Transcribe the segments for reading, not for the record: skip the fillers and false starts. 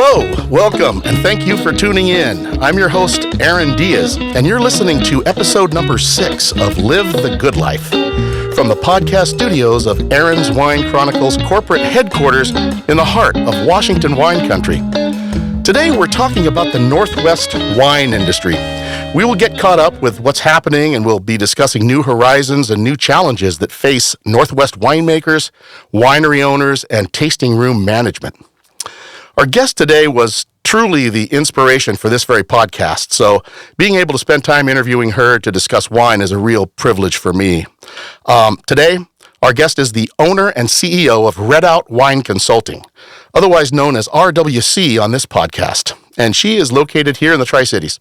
Hello, welcome, and thank you for tuning in. I'm your host, Aaron Diaz, and you're listening to episode number 6 of Live the Good Life from the podcast studios of Aaron's Wine Chronicles corporate headquarters in the heart of Washington wine country. Today, we're talking about the Northwest wine industry. We will get caught up with what's happening, and we'll be discussing new horizons and new challenges that face Northwest winemakers, winery owners, and tasting room management. Our guest today was truly the inspiration for this very podcast, so being able to spend time interviewing her to discuss wine is a real privilege for me. Today, our guest is the owner and CEO of Reddout Wine Consulting, otherwise known as RWC on this podcast, and she is located here in the Tri-Cities.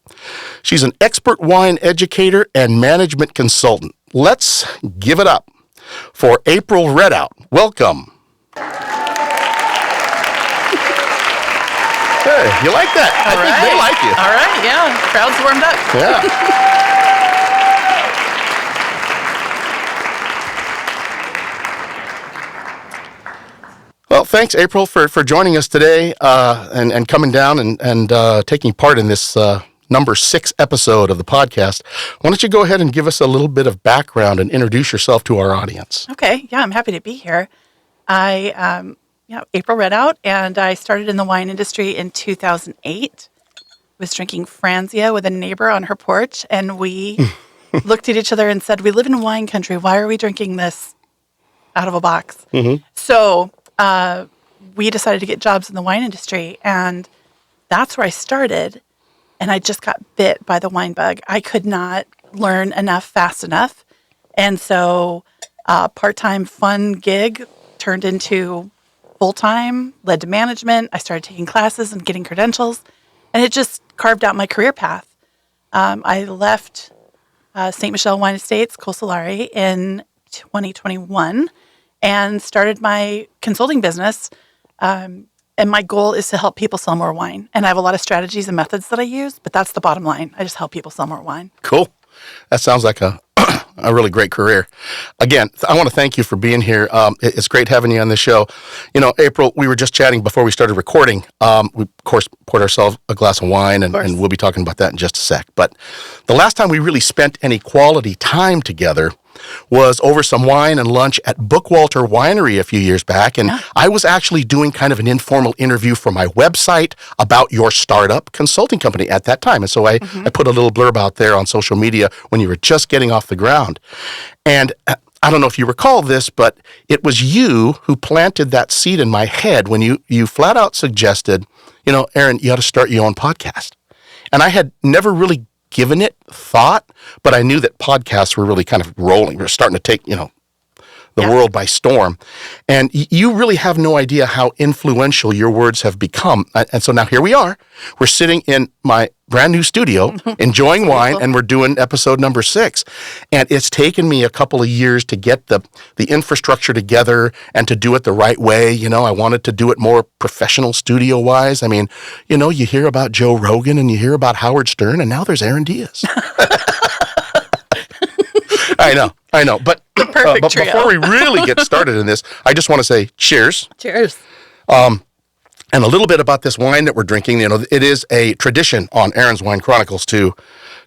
She's an expert wine educator and management consultant. Let's give it up for April Reddout. Welcome. Hey, you like that? I think they like you. All right, yeah. Crowd's warmed up. Yeah. Well, thanks, April, for joining us today and coming down and taking part in this number 6 episode of the podcast. Why don't you go ahead and give us a little bit of background and introduce yourself to our audience? Okay, yeah, I'm happy to be here. April Reddout, and I started in the wine industry in 2008. Was drinking Franzia with a neighbor on her porch, and we looked at each other and said, we live in wine country. Why are we drinking this out of a box? Mm-hmm. So we decided to get jobs in the wine industry, and that's where I started, and I just got bit by the wine bug. I could not learn enough fast enough, and so part-time fun gig turned into full-time, led to management. I started taking classes and getting credentials, and it just carved out my career path. I left St. Michel Wine Estates, Colsolari, in 2021 and started my consulting business. And my goal is to help people sell more wine. And I have a lot of strategies and methods that I use, but that's the bottom line. I just help people sell more wine. Cool. That sounds like a really great career. Again, I want to thank you for being here. It's great having you on this show. You know, April, we were just chatting before we started recording. We, of course, poured ourselves a glass of wine, and we'll be talking about that in just a sec. But the last time we really spent any quality time together was over some wine and lunch at Bookwalter Winery a few years back, and I was actually doing kind of an informal interview for my website about your startup consulting company at that time. And so I put a little blurb out there on social media when you were just getting off the ground. And I don't know if you recall this, but it was you who planted that seed in my head when you flat out suggested, you know, Aaron, you ought to start your own podcast. And I had never really given it thought, but I knew that podcasts were really kind of rolling. We were starting to take, the world by storm. And you really have no idea how influential your words have become. And so now here we are. We're sitting in my brand new studio, enjoying wine, and we're doing episode number 6. And it's taken me a couple of years to get the infrastructure together and to do it the right way. You know, I wanted to do it more professional studio-wise. I mean, you hear about Joe Rogan and you hear about Howard Stern, and now there's Aaron Diaz. I know. But, perfect trio. Before we really get started in this, I just want to say cheers. Cheers. And a little bit about this wine that we're drinking. You know, it is a tradition on Aaron's Wine Chronicles to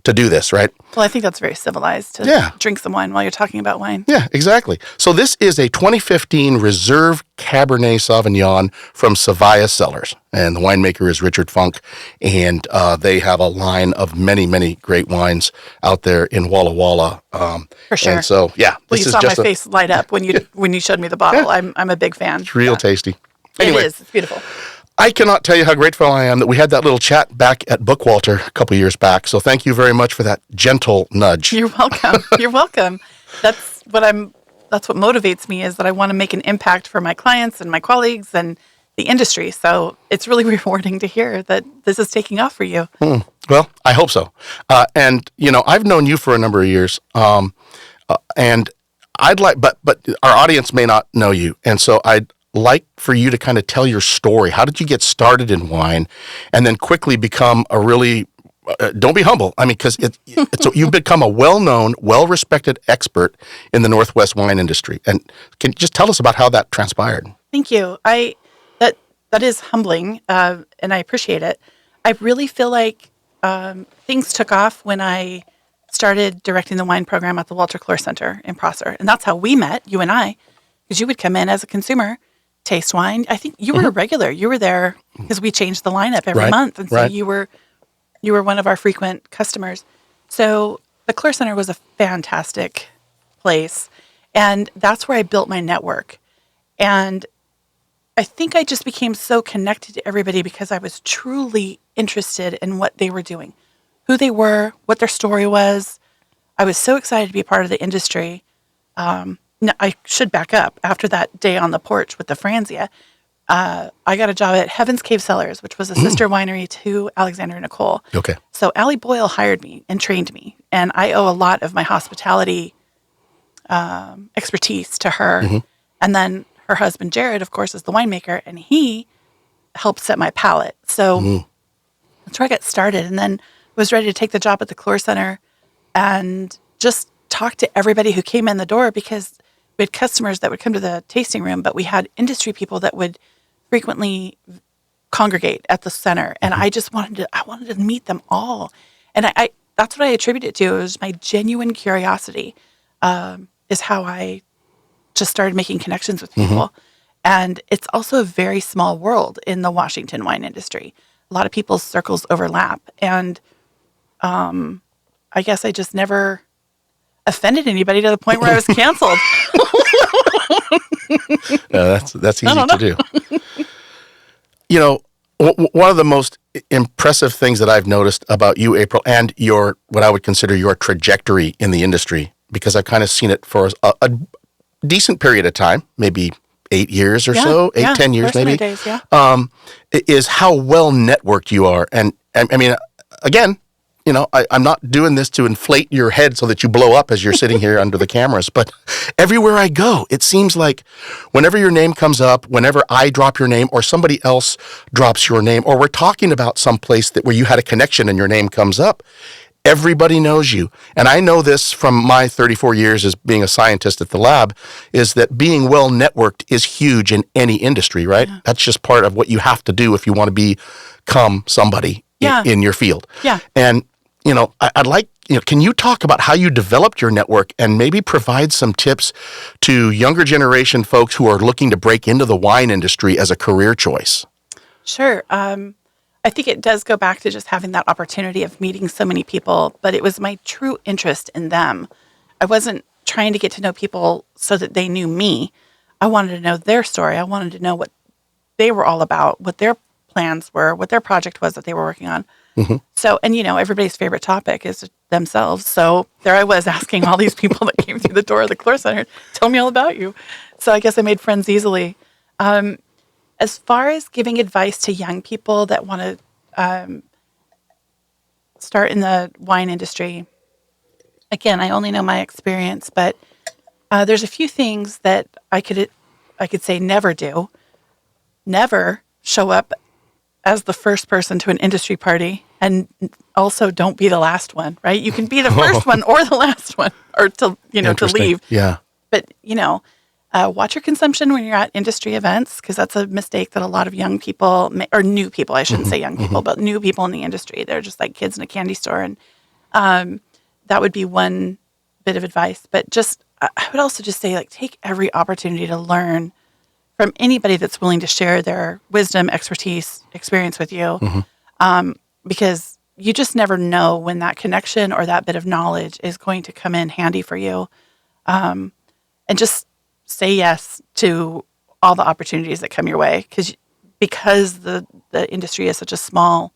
do this, right? Well, I think that's very civilized to drink some wine while you're talking about wine. Yeah, exactly. So this is a 2015 Reserve Cabernet Sauvignon from Savaya Cellars. And the winemaker is Richard Funk. And they have a line of many, many great wines out there in Walla Walla. For sure. And so, yeah. Well, you saw my face light up when you showed me the bottle. Yeah. I'm a big fan. It's real tasty. Anyway, it is. It's beautiful. I cannot tell you how grateful I am that we had that little chat back at Bookwalter a couple years back. So thank you very much for that gentle nudge. You're welcome. You're welcome. That's what motivates me, is that I want to make an impact for my clients and my colleagues and the industry. So it's really rewarding to hear that this is taking off for you. Well, I hope so. And I've known you for a number of years. And I'd like, but our audience may not know you. And so I'd like for you to kind of tell your story. How did you get started in wine and then quickly become a really, don't be humble. I mean, because you've become a well-known, well-respected expert in the Northwest wine industry. And can you just tell us about how that transpired? Thank you. that is humbling, and I appreciate it. I really feel like things took off when I started directing the wine program at the Walter Clore Center in Prosser. And that's how we met, you and I, because you would come in as a consumer, taste wine. I think you were a regular. You were there because we changed the lineup every month. And so you were one of our frequent customers. So the Clore Center was a fantastic place. And that's where I built my network. And I think I just became so connected to everybody because I was truly interested in what they were doing, who they were, what their story was. I was so excited to be a part of the industry. Now, I should back up. After that day on the porch with the Franzia, I got a job at Heaven's Cave Cellars, which was a sister winery to Alexander and Nicole. Okay. So Allie Boyle hired me and trained me, and I owe a lot of my hospitality expertise to her. And then her husband, Jared, of course, is the winemaker, and he helped set my palate. So that's where I got started, and then was ready to take the job at the Clore Center and just talk to everybody who came in the door, because we had customers that would come to the tasting room, but we had industry people that would frequently congregate at the center. And I just wanted to meet them all. And I that's what I attribute it to. It was my genuine curiosity, is how I just started making connections with people. And it's also a very small world in the Washington wine industry. A lot of people's circles overlap. And I guess I just never offended anybody to the point where I was canceled. That's easy to do. You know, one of the most impressive things that I've noticed about you, April, and your, what I would consider your trajectory in the industry, because I've kind of seen it for a decent period of time, maybe 8 years or so, 10 years maybe, days, is how well networked you are. And I mean, again, you know, I'm not doing this to inflate your head so that you blow up as you're sitting here under the cameras, but everywhere I go, it seems like whenever your name comes up, whenever I drop your name or somebody else drops your name, or we're talking about some place that where you had a connection and your name comes up, everybody knows you. And I know this from my 34 years as being a scientist at the lab, is that being well networked is huge in any industry, right? Yeah. That's just part of what you have to do if you want to become somebody in your field. Yeah. And, you know, I'd like, you know, can you talk about how you developed your network and maybe provide some tips to younger generation folks who are looking to break into the wine industry as a career choice? Sure. I think it does go back to just having that opportunity of meeting so many people, but it was my true interest in them. I wasn't trying to get to know people so that they knew me. I wanted to know their story. I wanted to know what they were all about, what their plans were, what their project was that they were working on. So, and you know, everybody's favorite topic is themselves. So there I was asking all these people that came through the door of the Clore Center, tell me all about you. So I guess I made friends easily. As far as giving advice to young people that want to start in the wine industry, again, I only know my experience, but there's a few things that I could say never do. Never show up as the first person to an industry party, and also don't be the last one, right? You can be the first one or the last one, or to leave. Yeah. But, you know, watch your consumption when you're at industry events, because that's a mistake that a lot of young people, or new people, I shouldn't say young people, but new people in the industry, they're just like kids in a candy store. And that would be one bit of advice. But just, I would also just say, like, take every opportunity to learn from anybody that's willing to share their wisdom, expertise, experience with you. Because you just never know when that connection or that bit of knowledge is going to come in handy for you. And just say yes to all the opportunities that come your way, because the industry is such a small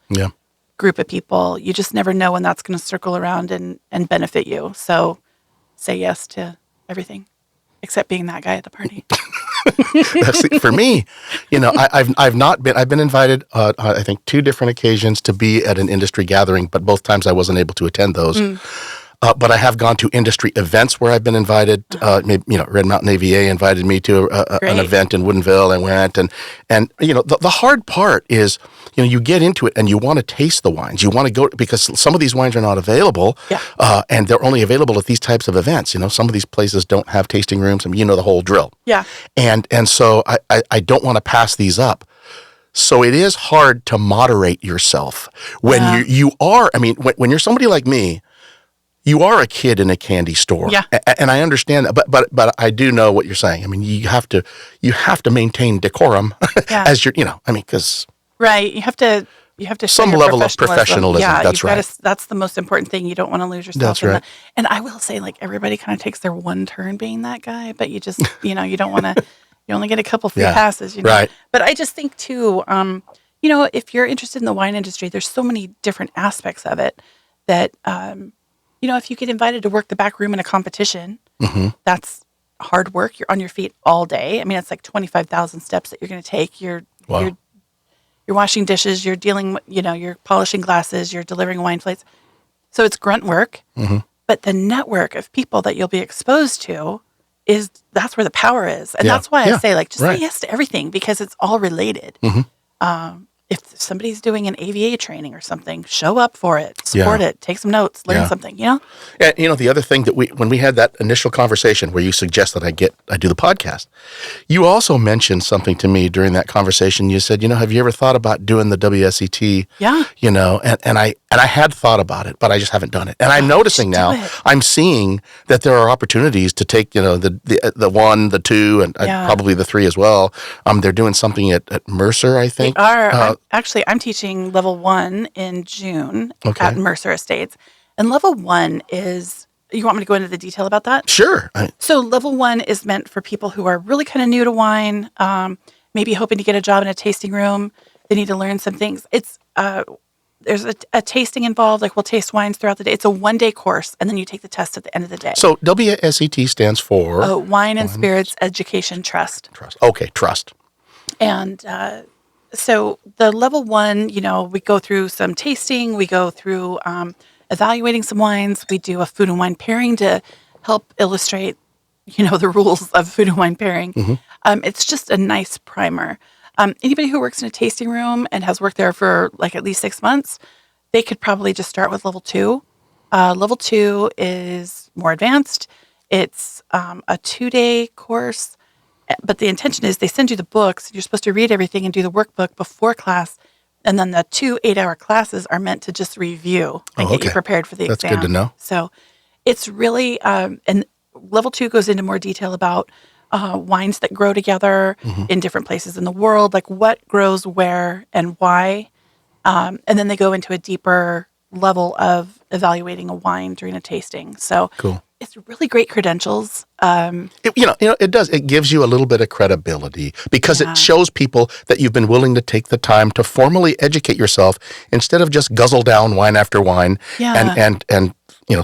group of people. You just never know when that's going to circle around and benefit you. So say yes to everything, except being that guy at the party. For me, you know, I've been invited, I think 2 different occasions to be at an industry gathering, but both times I wasn't able to attend those. But I have gone to industry events where I've been invited. Maybe, you know, Red Mountain AVA invited me to an event in Woodinville. I went, and you know, the hard part is, you know, you get into it and you want to taste the wines. You want to go, because some of these wines are not available, and they're only available at these types of events. You know, some of these places don't have tasting rooms, and you know the whole drill. Yeah. And so I don't want to pass these up. So it is hard to moderate yourself when you are, I mean, when you're somebody like me, you are a kid in a candy store. Yeah. And I understand that, but I do know what you're saying. I mean, you have to maintain decorum as you're, because right. You have to show some your level of professionalism. Yeah, That's right. That's the most important thing. You don't want to lose yourself. That's right. And I will say, like, everybody kind of takes their one turn being that guy, but you just, you don't want to. You only get a couple free passes, Right. But I just think too, if you're interested in the wine industry, there's so many different aspects of it that, if you get invited to work the back room in a competition, that's hard work. You're on your feet all day. I mean, it's like 25,000 steps that you're going to take. You're washing dishes. You're dealing, you're polishing glasses. You're delivering wine plates. So it's grunt work. But the network of people that you'll be exposed to that's where the power is. And that's why I say, like, just say yes to everything because it's all related. If somebody's doing an AVA training or something, show up for it, support it, take some notes, learn something, Yeah, the other thing that when we had that initial conversation where you suggest that I do the podcast, you also mentioned something to me during that conversation. You said, have you ever thought about doing the WSET? Yeah. And I had thought about it, but I just haven't done it. And I'm noticing now, I'm seeing that there are opportunities to take, the 1, the 2, and probably the 3 as well. They're doing something at Mercer, I think. They are. I'm teaching level 1 in June at Mercer Estates. And level 1 is, you want me to go into the detail about that? Sure. So level 1 is meant for people who are really kind of new to wine, maybe hoping to get a job in a tasting room. They need to learn some things. It's there's a tasting involved. Like, we'll taste wines throughout the day. It's a 1-day course, and then you take the test at the end of the day. So WSET stands for? Wine and Spirits Education Trust. Okay, trust. And so the level 1, we go through some tasting. We go through evaluating some wines. We do a food and wine pairing to help illustrate, the rules of food and wine pairing. It's just a nice primer. Anybody who works in a tasting room and has worked there for like at least 6 months, they could probably just start with level 2. Level 2 is more advanced. It's a 2-day course, but the intention is they send you the books. You're supposed to read everything and do the workbook before class. And then the 2 8-hour classes are meant to just review and get you prepared for the exam. That's good to know. So it's really, and level 2 goes into more detail about wines that grow together in different places in the world, like what grows where and why. And then they go into a deeper level of evaluating a wine during a tasting. So cool. It's really great credentials. It does. It gives you a little bit of credibility because it shows people that you've been willing to take the time to formally educate yourself instead of just guzzle down wine after wine and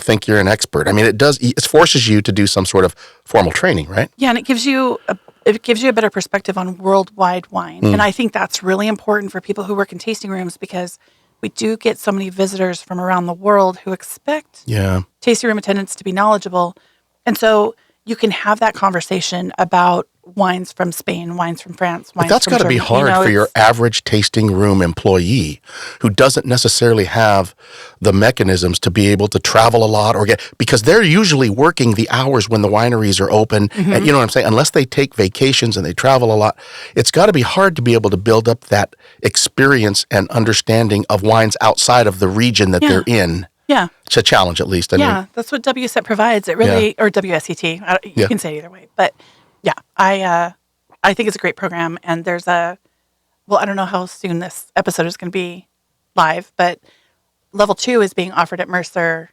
think you're an expert. I mean, it forces you to do some sort of formal training, right? Yeah, and it gives you a better perspective on worldwide wine. And I think that's really important for people who work in tasting rooms because we do get so many visitors from around the world who expect tasting room attendants to be knowledgeable. And so you can have that conversation about wines from Spain, wines from France, wines from Germany. But that's got to be hard for your average tasting room employee who doesn't necessarily have the mechanisms to be able to travel a lot because they're usually working the hours when the wineries are open. And you know what I'm saying? Unless they take vacations and they travel a lot, it's got to be hard to be able to build up that experience and understanding of wines outside of the region that they're in. Yeah. It's a challenge, at least. I mean, that's what WSET provides. It really, or WSET, you can say it either way. But yeah, I think it's a great program. And there's I don't know how soon this episode is going to be live, but level 2 is being offered at Mercer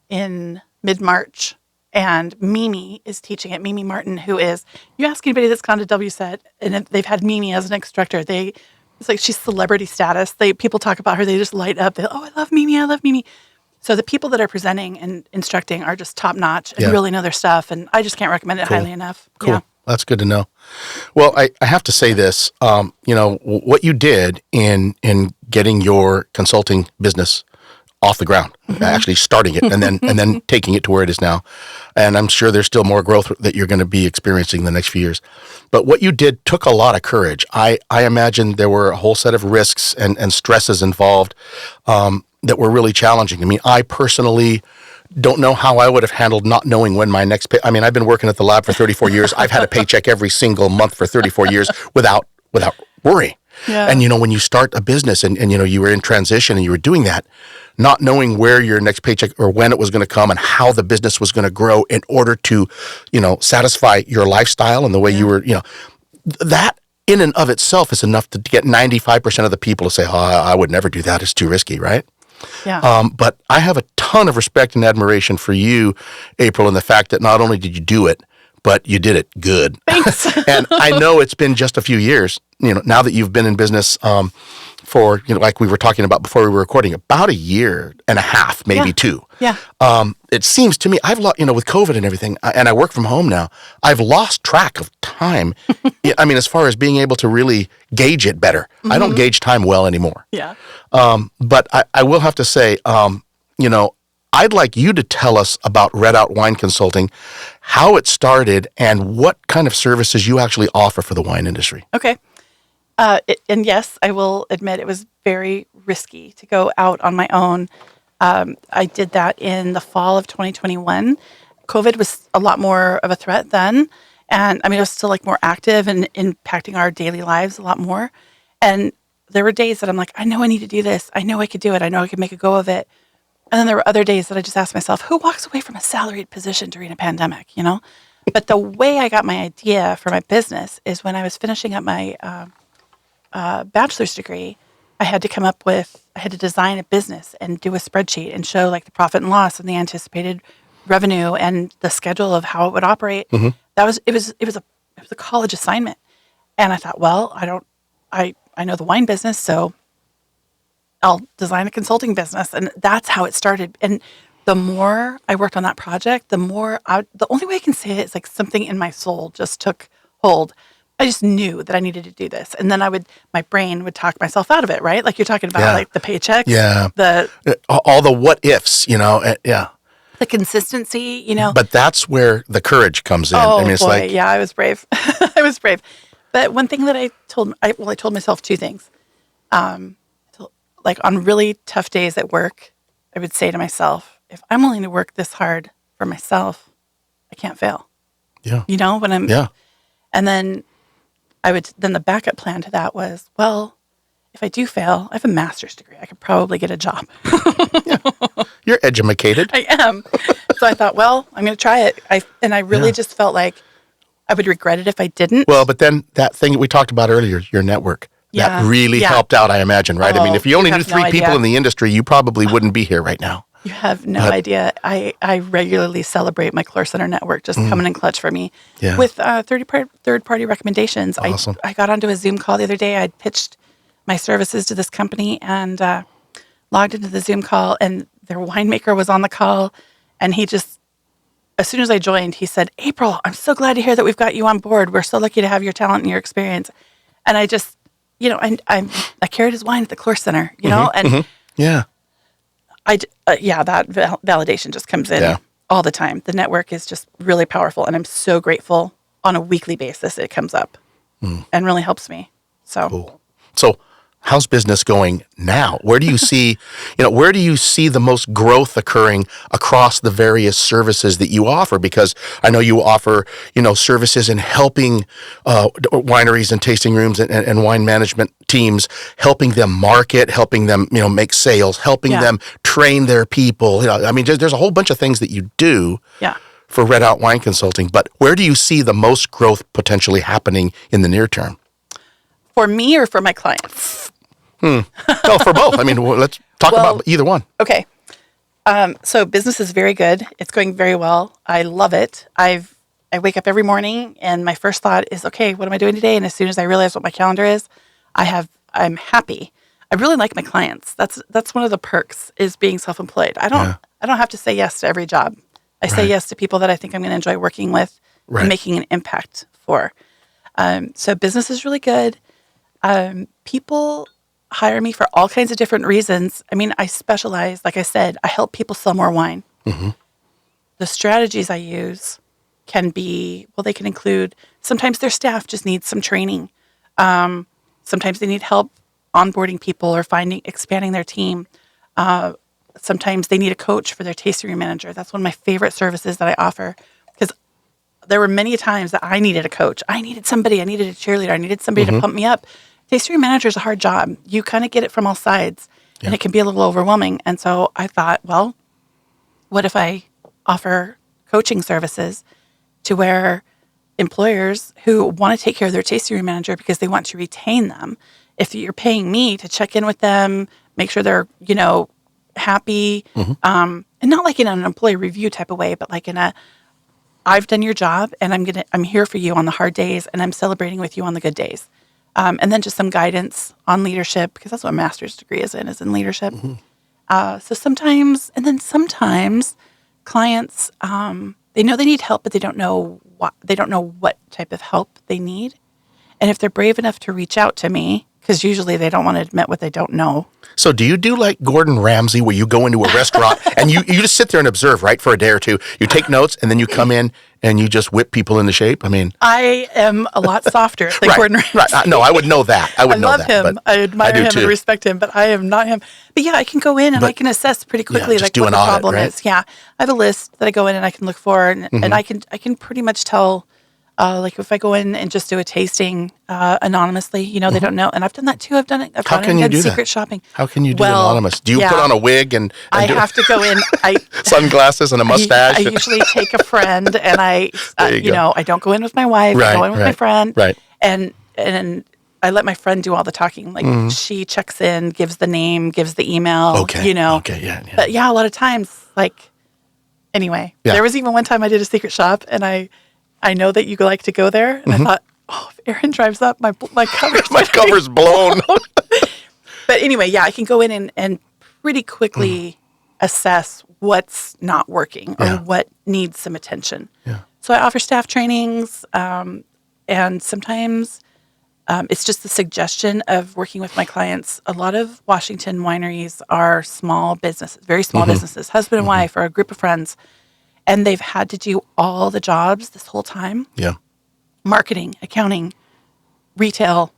in mid-March. And Mimi is teaching it. Mimi Martin, who is, you ask anybody that's gone to WSET, and they've had Mimi as an instructor, it's like she's celebrity status. People talk about her, they just light up. I love Mimi, I love Mimi. So the people that are presenting and instructing are just top notch and really know their stuff. And I just can't recommend it highly enough. Cool. Yeah. That's good to know. Well, I have to say this, what you did in getting your consulting business off the ground, actually starting it and then taking it to where it is now. And I'm sure there's still more growth that you're going to be experiencing in the next few years. But what you did took a lot of courage. I imagine there were a whole set of risks and stresses involved that were really challenging. I mean, I personally don't know how I would have handled not knowing when my next I've been working at the lab for 34 years. I've had a paycheck every single month for 34 years without worry. Yeah. And, when you start a business and, you were in transition and you were doing that, not knowing where your next paycheck or when it was going to come and how the business was going to grow in order to, satisfy your lifestyle and the way you were, that in and of itself is enough to get 95% of the people to say, oh, I would never do that. It's too risky, right? Yeah. But I have a ton of respect and admiration for you, April, and the fact that not only did you do it, but you did it good. Thanks. And I know it's been just a few years, now that you've been in business for, like we were talking about before we were recording, about a year and a half, maybe two. Yeah. It seems to me, I've lost, with COVID and everything, and I work from home now, I've lost track of time. I mean, as far as being able to really gauge it better. I don't gauge time well anymore. Yeah. But I will have to say, I'd like you to tell us about Reddout Wine Consulting, how it started, and what kind of services you actually offer for the wine industry. Okay. And yes, I will admit it was very risky to go out on my own. I did that in the fall of 2021. COVID was a lot more of a threat then. And I mean, it was still like more active and impacting our daily lives a lot more. And there were days that I'm like, I know I need to do this. I know I could do it. I know I could make a go of it. And then there were other days that I just asked myself, who walks away from a salaried position during a pandemic, But the way I got my idea for my business is when I was finishing up my bachelor's degree, I had to design a business and do a spreadsheet and show like the profit and loss and the anticipated revenue and the schedule of how it would operate. It was a college assignment. And I thought, well, I know the wine business, so I'll design a consulting business. And that's how it started. And the more I worked on that project, the only way I can say it is like something in my soul just took hold. I just knew that I needed to do this. And then my brain would talk myself out of it, right? Like you're talking about like the paychecks, all the what ifs, the consistency, But that's where the courage comes in. Oh, I mean, it's boy. like, Yeah, I was brave. I was brave. But one thing that I told myself two things. Like on really tough days at work, I would say to myself, if I'm willing to work this hard for myself, I can't fail. Yeah. And then then the backup plan to that was, well, if I do fail, I have a master's degree. I could probably get a job. You're educated. I am. So I thought, well, I'm going to try it. I really just felt like I would regret it if I didn't. Well, but then that thing that we talked about earlier, your network, that really helped out, I imagine, right? I mean, if you only knew three people in the industry, you probably wouldn't be here right now. You have no idea. I regularly celebrate my Clore Center network just coming in clutch for me with third-party recommendations. Awesome. I got onto a Zoom call the other day. I'd pitched my services to this company and logged into the Zoom call, and their winemaker was on the call, and he just, as soon as I joined, he said, April, I'm so glad to hear that we've got you on board. We're so lucky to have your talent and your experience. And I just, I carried his wine at the Clore Center, and Yeah. that validation just comes in all the time. The network is just really powerful, and I'm so grateful on a weekly basis. It comes up and really helps me. So, cool. So how's business going now? Where do you see, the most growth occurring across the various services that you offer? Because I know you offer, services in helping wineries and tasting rooms and wine management teams, helping them market, helping them, make sales, helping them train their people. I mean, there's a whole bunch of things that you do for Reddout Wine Consulting. But where do you see the most growth potentially happening in the near term? For me or for my clients? No, for both. I mean, let's talk about either one. Okay. So business is very good. It's going very well. I love it. I wake up every morning and my first thought is, okay, what am I doing today? And as soon as I realize what my calendar is, I'm happy. I really like my clients. That's one of the perks is being self-employed. I don't have to say yes to every job. I say yes to people that I think I'm going to enjoy working with and making an impact for. So business is really good. People hire me for all kinds of different reasons. I mean, I specialize, like I said, I help people sell more wine. The strategies I use they can include, sometimes their staff just needs some training. Sometimes they need help onboarding people or expanding their team. Sometimes they need a coach for their tasting room manager. That's one of my favorite services that I offer because there were many times that I needed a coach. I needed a cheerleader. I needed somebody to pump me up tasting room manager is a hard job. You kind of get it from all sides, and it can be a little overwhelming. And so I thought, well, what if I offer coaching services to where employers who want to take care of their tasting room manager because they want to retain them, if you're paying me to check in with them, make sure they're, happy, and not like in an employee review type of way, but like in a, I've done your job and I'm here for you on the hard days and I'm celebrating with you on the good days. And then just some guidance on leadership, because that's what a master's degree is in leadership. So sometimes clients, they know they need help, but they don't know what type of help they need. And if they're brave enough to reach out to me, because usually they don't want to admit what they don't know. So do you do like Gordon Ramsay, where you go into a restaurant and you just sit there and observe, right, for a day or two? You take notes and then you come in and you just whip people into shape? I mean, I am a lot softer than right, Gordon Ramsay. Right. No, I would know that. I love him. I admire him and respect him, but I am not him. But yeah, I can go in and I can assess pretty quickly like what the problem is. Yeah, I have a list that I go in and I can look for, and I can pretty much tell. Like if I go in and just do a tasting anonymously, they don't know. And I've done that too. I've done it. I've How can you do secret that? shopping. How can you do anonymous? Do you put on a wig and I have to go in. Sunglasses and a mustache? I usually take a friend and I don't go in with my wife. I go in with my friend. Right. And I let my friend do all the talking. Like she checks in, gives the name, gives the email. Okay. Okay. Yeah. But yeah, a lot of times, anyway, there was even one time I did a secret shop and I know that you like to go there, and I thought, if Aaron drives up, my cover's blown. But anyway, yeah, I can go in and pretty quickly assess what's not working or what needs some attention. Yeah. So I offer staff trainings, and sometimes it's just the suggestion of working with my clients. A lot of Washington wineries are small businesses, very small businesses, husband and wife or a group of friends. And they've had to do all the jobs this whole time. Yeah. Marketing, accounting, retail,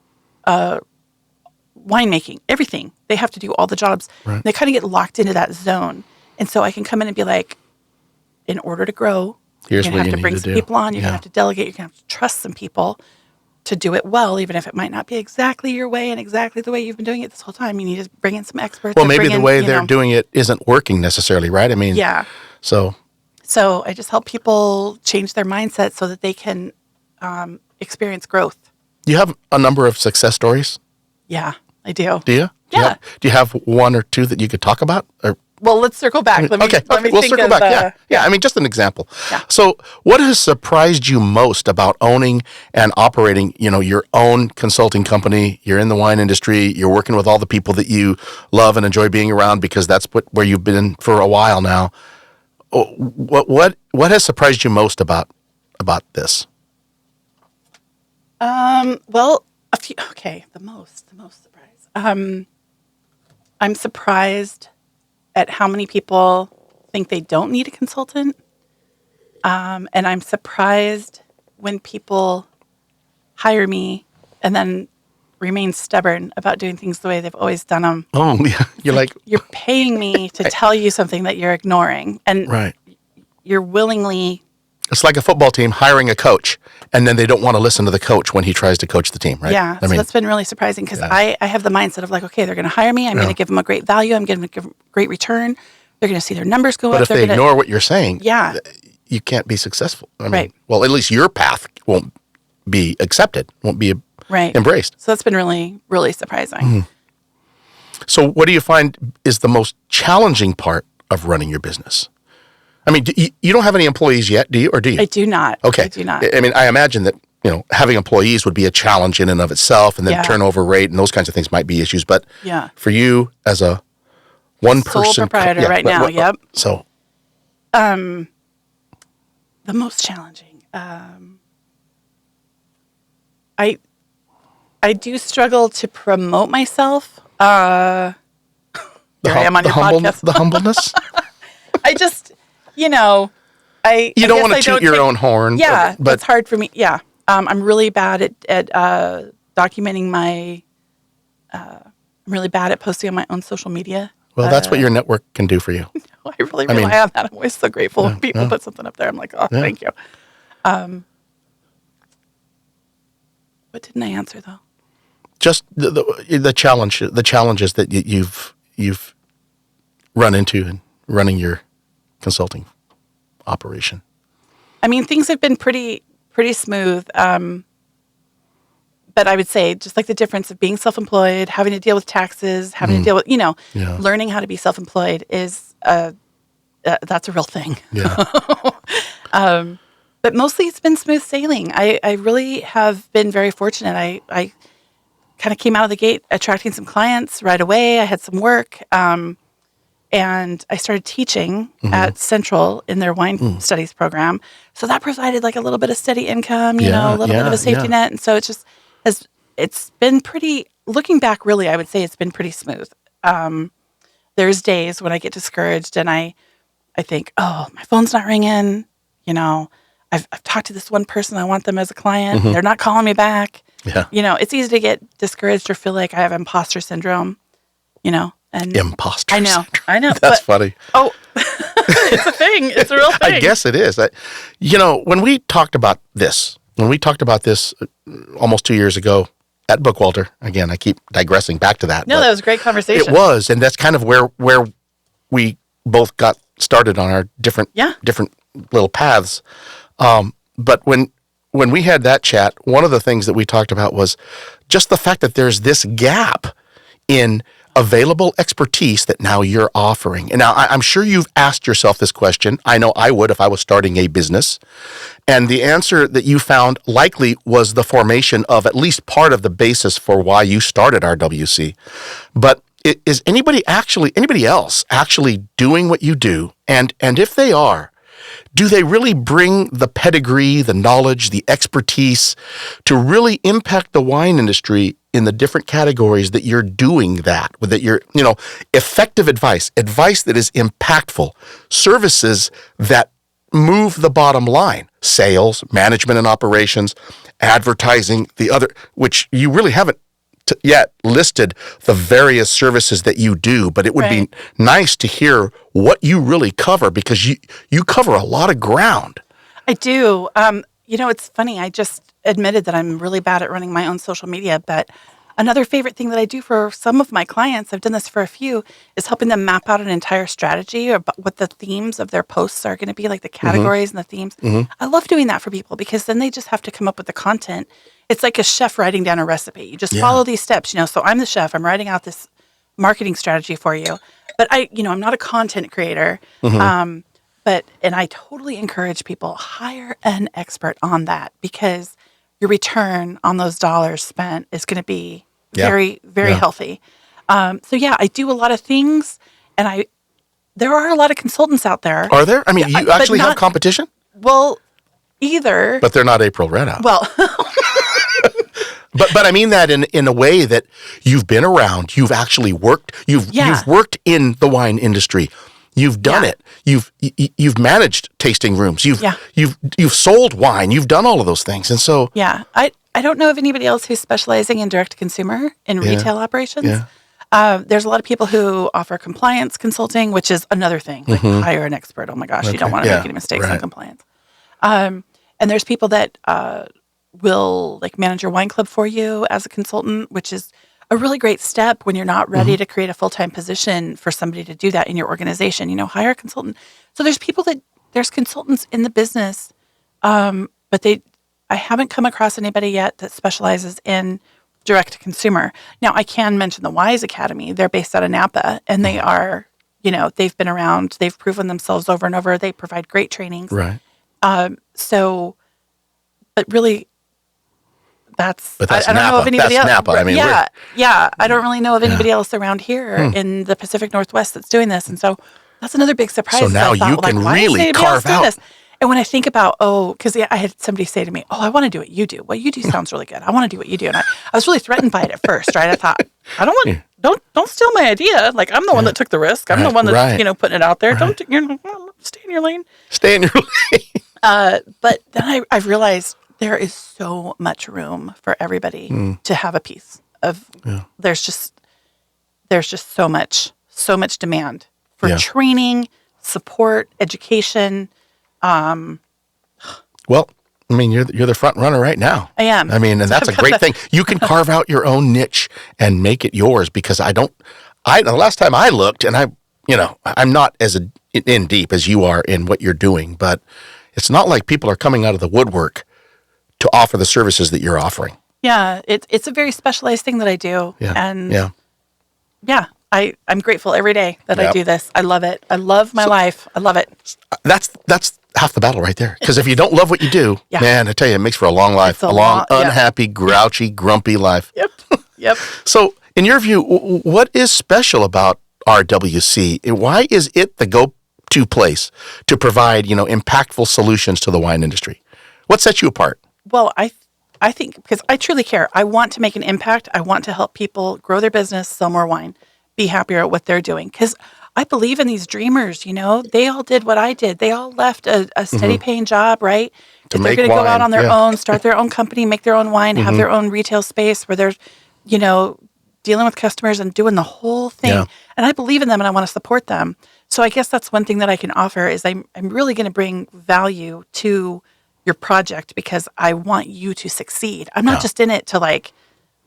winemaking, everything. They have to do all the jobs. Right. They kind of get locked into that zone. And so I can come in and be like, in order to grow, Here's you're going to have to bring do. some people on. You're going to have to delegate. You're going to have to trust some people to do it well, even if it might not be exactly your way and exactly the way you've been doing it this whole time. You need to bring in some experts. Well, maybe the way they're doing it isn't working necessarily, right? I mean, So I just help people change their mindset so that they can experience growth. You have a number of success stories? Yeah, I do. Do you? Yeah. Do you have one or two that you could talk about? Or? Well, let's circle back. Let me we'll think circle of, back. Yeah. I mean, just an example. Yeah. So what has surprised you most about owning and operating, your own consulting company? You're in the wine industry. You're working with all the people that you love and enjoy being around because that's where you've been for a while now. What has surprised you most about this? Well, a few. Okay, the most surprise. I'm surprised at how many people think they don't need a consultant, and I'm surprised when people hire me and then remain stubborn about doing things the way they've always done them. Oh, yeah. You're paying me to tell you something that you're ignoring, and you're willingly. It's like a football team hiring a coach, and then they don't want to listen to the coach when he tries to coach the team, right? Yeah, so that's been really surprising because I have the mindset of okay, they're going to hire me. I'm going to give them a great value. I'm going to give them a great return. They're going to see their numbers go up. But if they ignore what you're saying, you can't be successful. I mean, well, at least your path won't be accepted, won't be embraced. So that's been really, really surprising. Mm-hmm. So what do you find is the most challenging part of running your business? I mean, you don't have any employees yet, do you? Or do you? I do not. Okay. I do not. I mean, I imagine that, having employees would be a challenge in and of itself, and then turnover rate and those kinds of things might be issues. But for you as a one-person... Sole proprietor now, yep. So... The most challenging. I do struggle to promote myself. Here I am on your podcast. The humbleness? I just... You don't want to toot your own horn. Yeah, but it's hard for me. Yeah, I'm really bad at documenting my. I'm really bad at posting on my own social media. Well, that's what your network can do for you. I really rely on that. I'm always so grateful when people put something up there. I'm like, thank you. What didn't I answer though? just the challenges that you've run into in running your consulting operation. I mean, things have been pretty smooth. But I would say just like the difference of being self-employed, having to deal with taxes, having to deal with, Yeah. learning how to be self-employed is that's a real thing. Yeah. But mostly it's been smooth sailing. I really have been very fortunate. I kind of came out of the gate attracting some clients right away. I had some work. And I started teaching at Central in their wine studies program. So that provided like a little bit of steady income, a little bit of a safety net. And so it's been pretty, looking back, really, I would say it's been pretty smooth. There's days when I get discouraged and I think, oh, my phone's not ringing. I've talked to this one person. I want them as a client. They're not calling me back. Yeah. It's easy to get discouraged or feel like I have imposter syndrome, and Imposter. I know. That's funny. Oh, it's a thing. It's a real thing. I guess it is. When we talked about this almost 2 years ago at Bookwalter, again, I keep digressing back to that. No, that was a great conversation. It was, and that's kind of where we both got started on our different little paths. But when we had that chat, one of the things that we talked about was just the fact that there's this gap in available expertise that now you're offering. And now I'm sure you've asked yourself this question. I know I would if I was starting a business. And the answer that you found likely was the formation of at least part of the basis for why you started RWC. But is anybody else actually doing what you do? And if they are, do they really bring the pedigree, the knowledge, the expertise to really impact the wine industry in the different categories that you're doing that you're, effective advice that is impactful, services that move the bottom line, sales, management and operations, advertising, the other, which you really haven't yet listed the various services that you do, but it would be nice to hear what you really cover because you cover a lot of ground. I do. It's funny. I just admitted that I'm really bad at running my own social media, but another favorite thing that I do for some of my clients, I've done this for a few, is helping them map out an entire strategy about what the themes of their posts are going to be, like the categories and the themes. I love doing that for people because then they just have to come up with the content. It's like a chef writing down a recipe. You just follow these steps, So I'm the chef. I'm writing out this marketing strategy for you. But I'm not a content creator. And I totally encourage people, hire an expert on that because your return on those dollars spent is going to be very, very healthy. I do a lot of things, and there are a lot of consultants out there. Are there? I mean, you actually have competition? Well, either. But they're not April Reddout. Well, But I mean that in a way that you've been around, you've actually worked, you've worked in the wine industry. You've done it. You've managed tasting rooms. You've sold wine. You've done all of those things. And so I don't know of anybody else who's specializing in direct to consumer in retail operations. There's a lot of people who offer compliance consulting, which is another thing. Like hire an expert. Oh my gosh, you don't want to make any mistakes in compliance. And there's people that will like manage your wine club for you as a consultant, which is a really great step when you're not ready to create a full-time position for somebody to do that in your organization. Hire a consultant. So there's consultants in the business, but I haven't come across anybody yet that specializes in direct to consumer. Now I can mention the Wise Academy. They're based out of Napa, and they are, they've been around. They've proven themselves over and over. They provide great trainings. Right. But really. I don't Napa. know of anybody else. Napa. I mean, I don't really know of anybody else around here in the Pacific Northwest that's doing this, and so that's another big surprise. So now you can really carve out. This? And when I think about because I had somebody say to me, "Oh, I want to do what you do. What you do sounds really good. I want to do what you do." And I was really threatened by it at first, right? I thought, I don't want don't steal my idea. Like I'm the one that took the risk. I'm the one that's putting it out there. Don't stay in your lane. Stay in your lane. But then I realized. There is so much room for everybody to have a piece of. There's just so much demand for training, support, education. Well, I mean, you're the front runner right now. I am. I mean, and that's a great thing. You can carve out your own niche and make it yours, because the last time I looked, and I'm not as in deep as you are in what you're doing, but it's not like people are coming out of the woodwork to offer the services that you're offering. Yeah, it's a very specialized thing that I do. Yeah. And yeah. I'm grateful every day that I do this. I love it. I love my life. I love it. That's half the battle right there. Because if you don't love what you do, Yeah. man, I tell you, it makes for a long life, It's a long, long- unhappy, grouchy, grumpy life. Yep. So, in your view, what is special about RWC? Why is it the go-to place to provide, impactful solutions to the wine industry? What sets you apart? Well, I think because I truly care. I want to make an impact. I want to help people grow their business, sell more wine, be happier at what they're doing. Because I believe in these dreamers, they all did what I did. They all left a steady paying job, right? To If they're make going to go out wine, on their yeah. own, start their own company, make their own wine, have their own retail space where they're, dealing with customers and doing the whole thing. Yeah. And I believe in them and I want to support them. So I guess that's one thing that I can offer is I'm really going to bring value to your project because I want you to succeed. I'm not just in it to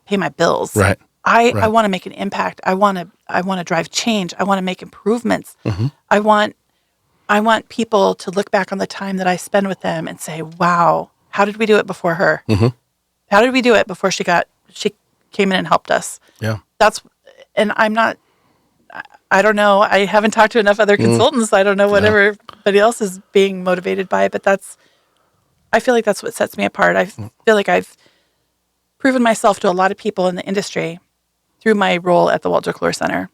pay my bills. Right. I want to make an impact. I want to drive change. I want to make improvements. I want people to look back on the time that I spend with them and say, "Wow, how did we do it before her? How did we do it before she came in and helped us?" Yeah. And I don't know. I haven't talked to enough other consultants. I don't know what everybody else is being motivated by, but I feel like that's what sets me apart. I feel like I've proven myself to a lot of people in the industry through my role at the Walter Clore Center.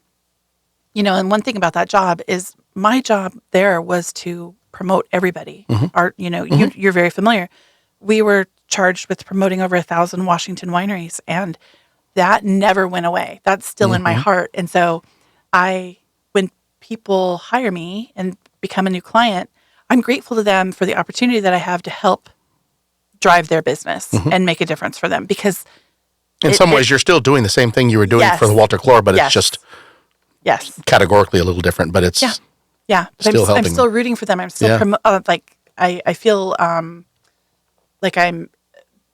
And one thing about that job is my job there was to promote everybody. You're very familiar. We were charged with promoting over 1,000 Washington wineries, and that never went away. That's still in my heart. And so when people hire me and become a new client, I'm grateful to them for the opportunity that I have to help drive their business and make a difference for them because in some ways, you're still doing the same thing you were doing for the Walter Clore, but it's just categorically a little different, but it's but still helping. I'm still rooting for them. I'm still I feel like I'm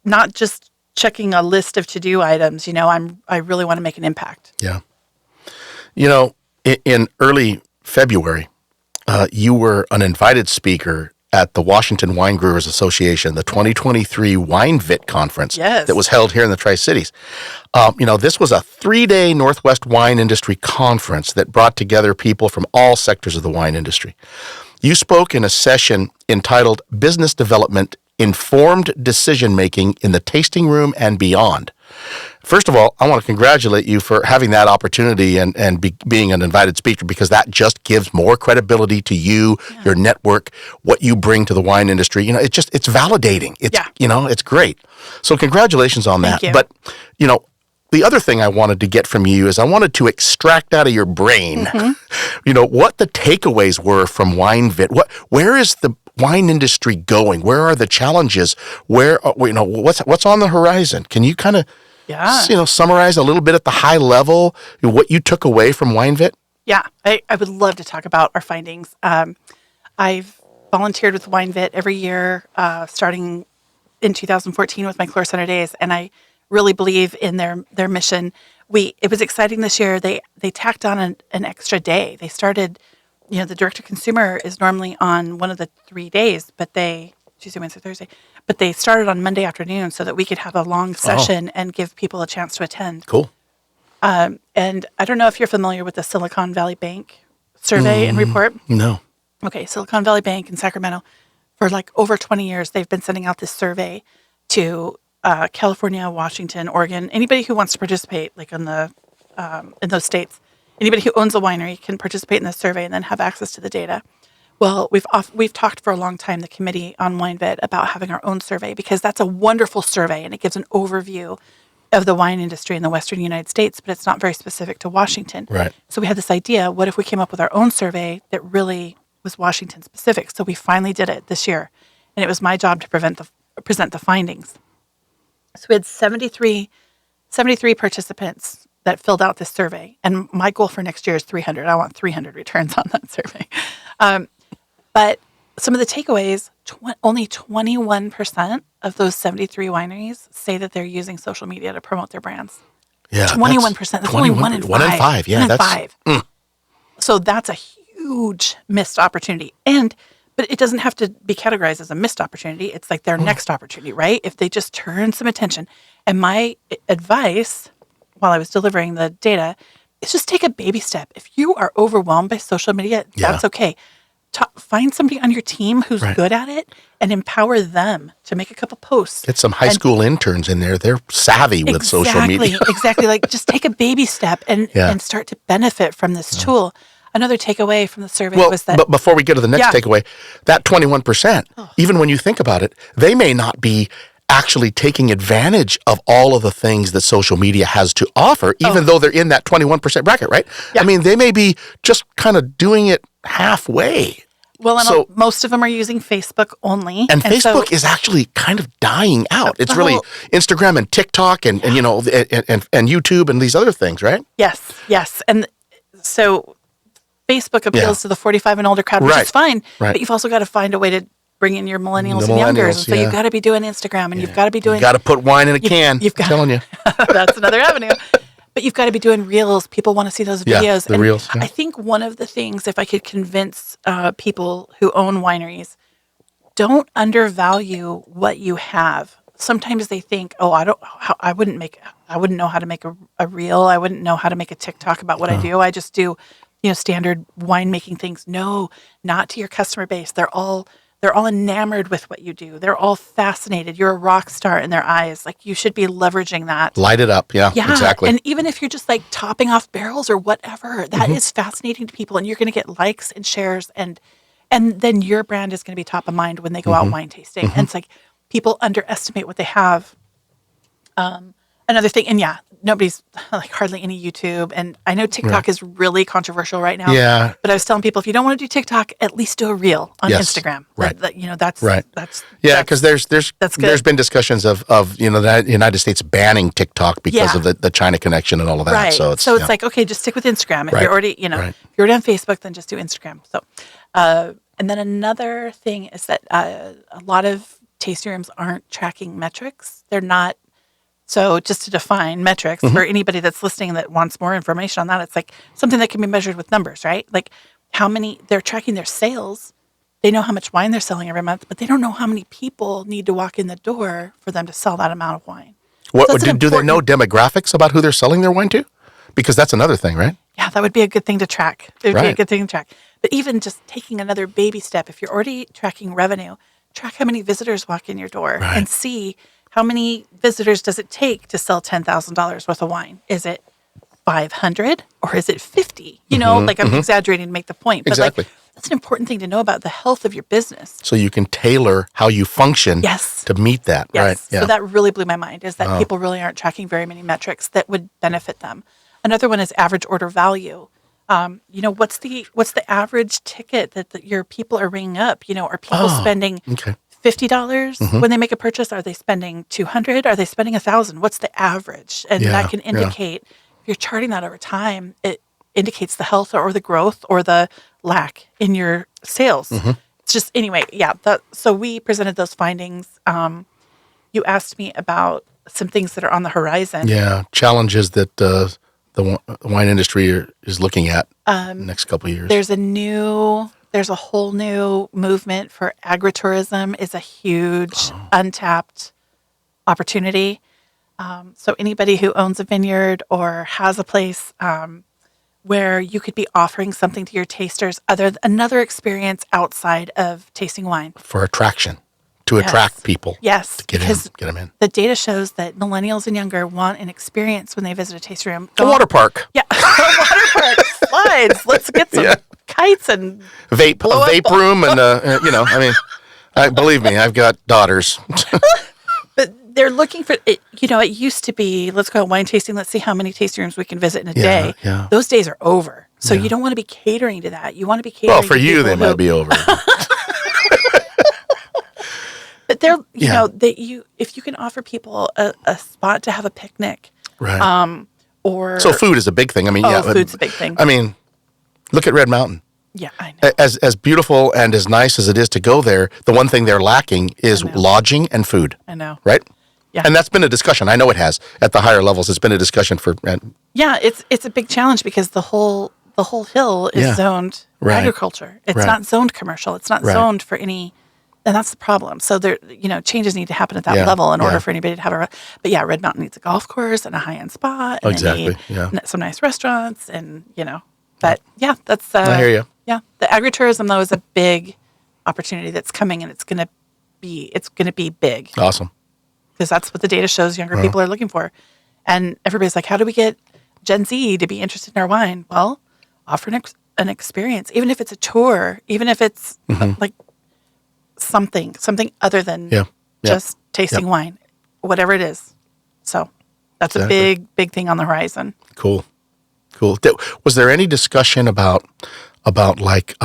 not just checking a list of to-do items. I really want to make an impact. Yeah. In early February, you were an invited speaker at the Washington Wine Growers Association, the 2023 WineVit Conference that was held here in the Tri-Cities. This was a 3-day Northwest wine industry conference that brought together people from all sectors of the wine industry. You spoke in a session entitled Business Development, Informed Decision-Making in the Tasting Room and Beyond. First of all, I want to congratulate you for having that opportunity and being an invited speaker, because that just gives more credibility to you, your network, what you bring to the wine industry. It's validating. It's great. So congratulations on that. Thank you. But, the other thing I wanted to get from you is I wanted to extract out of your brain, what the takeaways were from WineVit. Where is the wine industry going? Where are the challenges? What's on the horizon? Can you kind of summarize a little bit at the high level what you took away from WineVit? Yeah, I would love to talk about our findings. I've volunteered with WineVit every year, starting in 2014 with my Clore Center days, and I really believe in their mission. It was exciting this year. They tacked on an extra day. They started, the direct to consumer is normally on one of the 3 days, but Tuesday, Wednesday, Thursday, but they started on Monday afternoon so that we could have a long session and give people a chance to attend. Cool. And I don't know if you're familiar with the Silicon Valley Bank survey and report. No. Okay, Silicon Valley Bank in Sacramento, for over 20 years, they've been sending out this survey to California, Washington, Oregon. Anybody who wants to participate, in those states, anybody who owns a winery can participate in this survey and then have access to the data. Well, we've talked for a long time, the committee on WineVit, about having our own survey because that's a wonderful survey and it gives an overview of the wine industry in the Western United States, but it's not very specific to Washington. Right. So we had this idea: what if we came up with our own survey that really was Washington specific? So we finally did it this year, and it was my job to present the findings. So we had 73 participants that filled out this survey, and my goal for next year is 300. I want 300 returns on that survey. But some of the takeaways, only 21% of those 73 wineries say that they're using social media to promote their brands. Yeah, 21%. That's only one in five. 1 in 5. Yeah, One in that's five. So that's a huge missed opportunity. But it doesn't have to be categorized as a missed opportunity. It's like their next opportunity, right? If they just turn some attention. And my advice while I was delivering the data is just take a baby step. If you are overwhelmed by social media, that's okay. Find somebody on your team who's good at it and empower them to make a couple posts. Get some high school interns in there. They're savvy with social media. Exactly. Like just take a baby step and start to benefit from this tool. Another takeaway from the survey was that... But before we get to the next takeaway, that 21%, even when you think about it, they may not be actually taking advantage of all of the things that social media has to offer, even though they're in that 21% bracket, right? Yeah. I mean, they may be just kind of doing it halfway. Well, and most of them are using Facebook only. And Facebook is actually kind of dying out. It's really Instagram and TikTok and you know, and YouTube and these other things, right? Yes. And so Facebook appeals to the 45 and older crowd, which is fine. Right. But you've also got to find a way to bring in your millennials and youngers. And so you've got to be doing Instagram and you've got to be doing... You've got to put wine in a can, I'm telling you. That's another avenue. But you've got to be doing reels. People want to see those videos. The reels. I think one of the things, if I could convince people who own wineries, don't undervalue what you have. Sometimes they think, I wouldn't know how to make a reel. I wouldn't know how to make a TikTok about what I do. I just do, standard winemaking things. No, not to your customer base. They're all enamored with what you do. They're all fascinated. You're a rock star in their eyes. Like you should be leveraging that. Light it up. Yeah, exactly. And even if you're just like topping off barrels or whatever, that is fascinating to people. And you're going to get likes and shares. And then your brand is going to be top of mind when they go out wine tasting. And it's like people underestimate what they have. Another thing, and nobody's like hardly any YouTube. And I know TikTok is really controversial right now. Yeah. But I was telling people, if you don't want to do TikTok, at least do a reel on Instagram. Right. That's because there's been discussions of the United States banning TikTok because of the China connection and all of that. Right. So it's like, okay, just stick with Instagram. If you're already, if you're already on Facebook, then just do Instagram. So, and then another thing is that a lot of tasting rooms aren't tracking metrics. They're not. So just to define metrics for anybody that's listening that wants more information on that, it's like something that can be measured with numbers, right? Like how many, they're tracking their sales. They know how much wine they're selling every month, but they don't know how many people need to walk in the door for them to sell that amount of wine. Do they know demographics about who they're selling their wine to? Because that's another thing, right? Yeah, that would be a good thing to track. It would be a good thing to track. But even just taking another baby step, if you're already tracking revenue, track how many visitors walk in your door and see how many visitors does it take to sell $10,000 worth of wine? Is it 500 or is it 50? Like I'm exaggerating to make the point. But exactly. That's an important thing to know about the health of your business. So you can tailor how you function to meet that, right? Yeah. So that really blew my mind is that people really aren't tracking very many metrics that would benefit them. Another one is average order value. What's the average ticket that your people are ringing up? Are people spending $50 when they make a purchase? Are they spending $200? Are they spending $1,000? What's the average? And that can indicate, if you're charting that over time, it indicates the health or the growth or the lack in your sales. It's just, anyway, so we presented those findings. You asked me about some things that are on the horizon. Yeah, challenges that the wine industry is looking at in the next couple of years. There's a whole new movement for agritourism is a huge untapped opportunity. So anybody who owns a vineyard or has a place where you could be offering something to your tasters, another experience outside of tasting wine. For attraction, to attract people. Yes. To get them in. The data shows that millennials and younger want an experience when they visit a tasting room. A water park. Yeah, a water park. Slides. Let's get some kites and vape room and believe me, I've got daughters. But they're looking for it. It used to be, let's go wine tasting. Let's see how many tasting rooms we can visit in a day. Yeah. Those days are over. So you don't want to be catering to that. You want to be catering. Well, for you, they might be over. But they're, if you can offer people a spot to have a picnic, right? So food is a big thing. I mean, food's a big thing. I mean, look at Red Mountain. Yeah, I know. As beautiful and as nice as it is to go there, the one thing they're lacking is lodging and food. I know. Right? Yeah. And that's been a discussion. I know it has at the higher levels. It's been a discussion for. Yeah, it's a big challenge because the whole hill is zoned agriculture. It's not zoned commercial. It's not zoned for any, and that's the problem. So there, changes need to happen at that level in order for anybody to have a. But yeah, Red Mountain needs a golf course and a high-end spa. And Exactly. They need some nice restaurants, and But yeah, that's. I hear you. Yeah, the agritourism though is a big opportunity that's coming, and it's going to be big. Awesome. Because that's what the data shows younger people are looking for. And everybody's like, how do we get Gen Z to be interested in our wine? Well, offer an experience, even if it's a tour, even if it's like something other than just tasting wine, whatever it is. So that's a big thing on the horizon. Cool. Was there any discussion about like